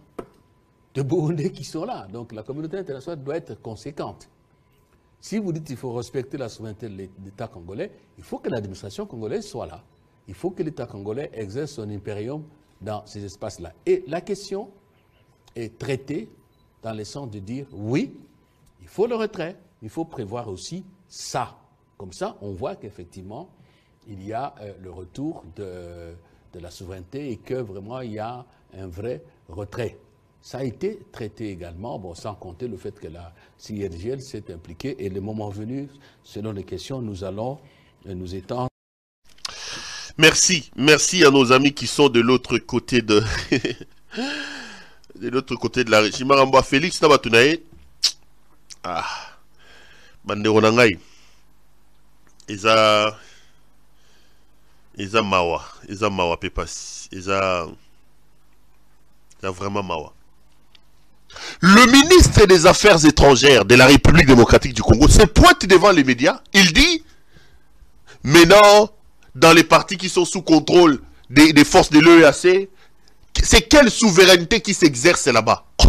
des Burundais qui sont là. Donc la communauté internationale doit être conséquente. Si vous dites qu'il faut respecter la souveraineté de l'État congolais, il faut que l'administration congolaise soit là. Il faut que l'État congolais exerce son impérium dans ces espaces-là. Et la question est traitée dans le sens de dire oui, il faut le retrait, il faut prévoir aussi ça. Comme ça, on voit qu'effectivement, il y a le retour de la souveraineté et que vraiment, il y a un vrai retrait. Ça a été traité également, bon, sans compter le fait que la CIRGL s'est impliquée et le moment venu, selon les questions, nous allons nous étendre. Merci à nos amis qui sont de l'autre côté de l'autre côté de la région. Maramba Félix Nabatunae. Ah. Bandero nangai. Eza mawa pepas. Eza vraiment mawa. Le ministre des Affaires étrangères de la République démocratique du Congo se pointe devant les médias. Il dit, maintenant, dans les partis qui sont sous contrôle des forces de l'EAC, c'est quelle souveraineté qui s'exerce là-bas? Oh.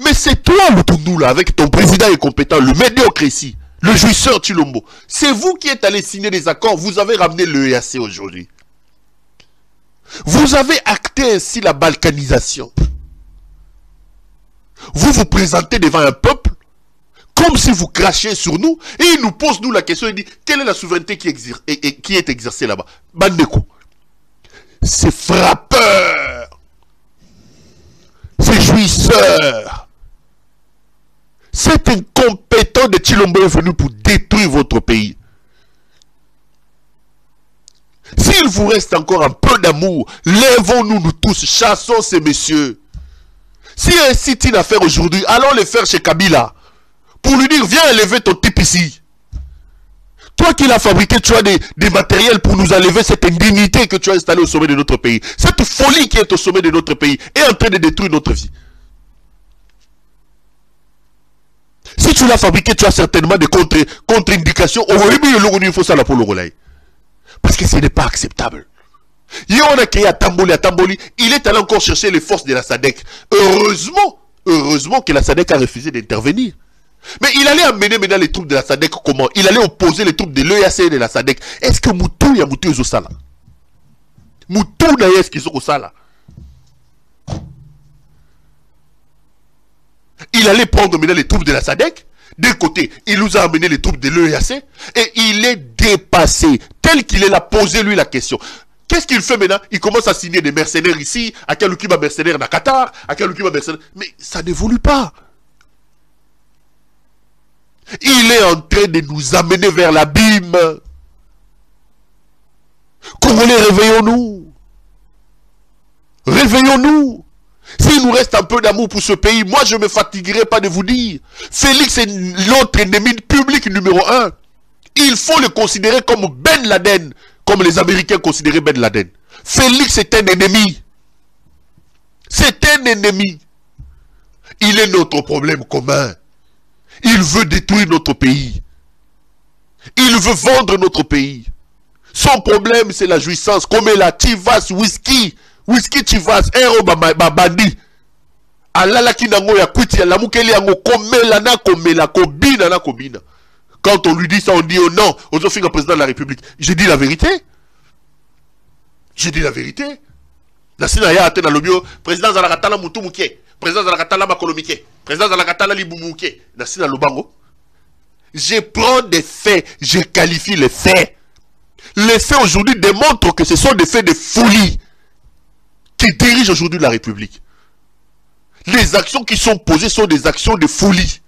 Mais c'est toi, Lutundula, avec ton président incompétent, le médiocre ici, le jouisseur Chilombo. C'est vous qui êtes allé signer des accords, vous avez ramené l'EAC aujourd'hui. Vous avez acté ainsi la balkanisation. Vous vous présentez devant un peuple comme si vous crachez sur nous et il nous pose nous la question, il dit quelle est la souveraineté qui est exercée là-bas? Bandeko, c'est frappeur, c'est jouisseur, c'est incompétent de Chilombo est venu pour détruire votre pays. S'il vous reste encore un peu d'amour, lèvons-nous nous tous, chassons ces messieurs. Si un sit-in à faire aujourd'hui, allons le faire chez Kabila. Pour lui dire, viens élever ton type ici. Toi qui l'as fabriqué, tu as des matériels pour nous enlever cette indignité que tu as installée au sommet de notre pays. Cette folie qui est au sommet de notre pays est en train de détruire notre vie. Si tu l'as fabriqué, tu as certainement des contre-indications. Parce que ce n'est pas acceptable. Il est allé encore chercher les forces de la SADC. Heureusement que la SADC a refusé d'intervenir. Mais il allait amener maintenant les troupes de la SADC comment? Il allait opposer les troupes de l'EAC et de la SADC. Est-ce que Moutou et Moutou est au Sala? Moutou est-ce qu'ils sont au Sala? Il allait prendre maintenant les troupes de la SADC. D'un côté, il nous a amené les troupes de l'EAC et il est dépassé. Tel qu'il est là, posez lui la question. Qu'est-ce qu'il fait maintenant? Il commence à signer des mercenaires ici, à Kalukiba mercenaire dans Qatar, à Kalukiba mercenaire. Mais ça n'évolue pas. Il est en train de nous amener vers l'abîme. Congolais, réveillons-nous. Réveillons-nous. S'il nous reste un peu d'amour pour ce pays, moi je ne me fatiguerai pas de vous dire. Félix est notre ennemi public numéro 1. Il faut le considérer comme Ben Laden, comme les Américains considéraient Ben Laden. Félix est un ennemi. C'est un ennemi. Il est notre problème commun. Il veut détruire notre pays. Il veut vendre notre pays. Son problème, c'est la jouissance. Comme la Chivas, whisky. Whisky Chivas, héros babandi. Alala kinango ya kwiti ya lamukeli yango komela na komela kobina na kobina. Quand on lui dit ça, on dit oh non, on se fait le président de la République. J'ai dit la vérité. J'ai dit la vérité. La Sinaya a été lobio, président Zalakatala Moutoumouké, président Zalakatala Makolomike, président Zalakatala Liboumouké, la Sina Lobango. Je prends des faits, je qualifie les faits. Les faits aujourd'hui démontrent que ce sont des faits de folie qui dirigent aujourd'hui la République. Les actions qui sont posées sont des actions de folie.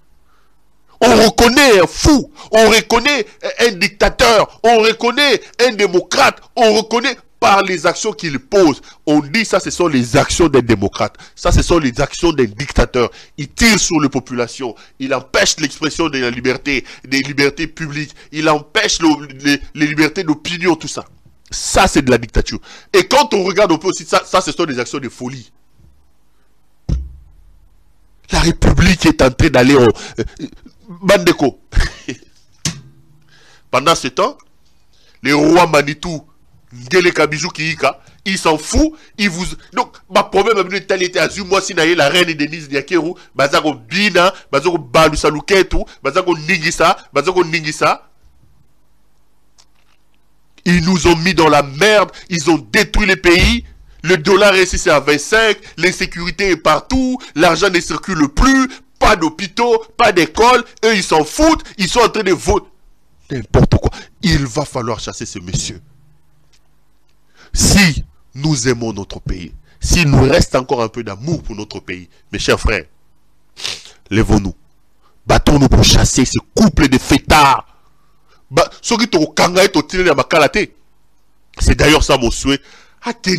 On reconnaît un fou, on reconnaît un dictateur, on reconnaît un démocrate, on reconnaît par les actions qu'il pose. On dit ça, ce sont les actions d'un démocrate. Ça, ce sont les actions d'un dictateur. Il tire sur les populations. Il empêche l'expression de la liberté, des libertés publiques. Il empêche les libertés d'opinion, tout ça. Ça, c'est de la dictature. Et quand on regarde un peu aussi ça, ce sont des actions de folie. La République est en train d'aller au... Bandeko. Pendant ce temps, les rois Manitou, Ngele Kabijou Kiika, il s'en fout, il vous... Donc, ma problème avec tel était à moi si naïe la reine Denise Niakeru, Bazako Bina, Bazako Balusaluketu, Bazako Ningisa. Ils nous ont mis dans la merde, ils ont détruit les pays, le dollar est ici à 25, l'insécurité est partout, l'argent ne circule plus, pas d'hôpitaux, pas d'école, eux ils s'en foutent, ils sont en train de voter. N'importe quoi. Il va falloir chasser ce monsieur. Si nous aimons notre pays, s'il nous reste encore un peu d'amour pour notre pays, mes chers frères, lèvons-nous. Battons-nous pour chasser ce couple de fêtards. C'est d'ailleurs ça mon souhait. C'est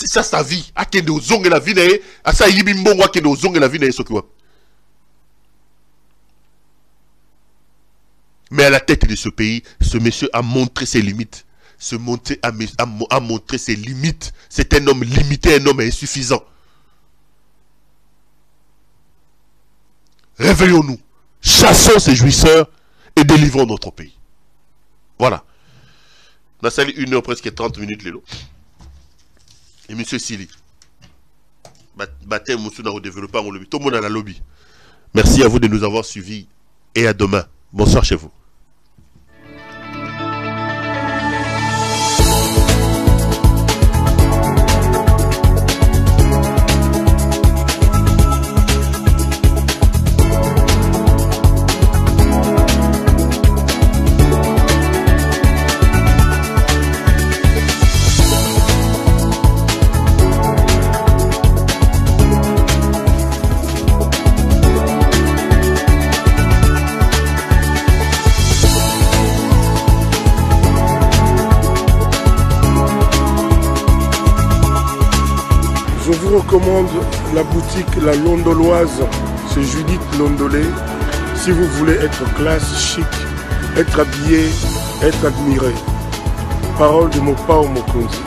ça sa vie. Mais à la tête de ce pays, ce monsieur a montré ses limites. A montré ses limites. C'est un homme limité, un homme insuffisant. Réveillons-nous. Chassons ces jouisseurs et délivrons notre pays. Voilà. On a sali 1 heure presque 30 minutes, Lélo. Et monsieur Sili. Baptême, monsieur, dans le développement, mon lobby. Tout le monde a la lobby. Merci à vous de nous avoir suivis. Et à demain. Bonsoir chez vous. Je vous recommande la boutique La Londoloise, c'est Judith Londolé. Si vous voulez être classe, chic, être habillé, être admiré. Parole de mon Pao Mokonzi.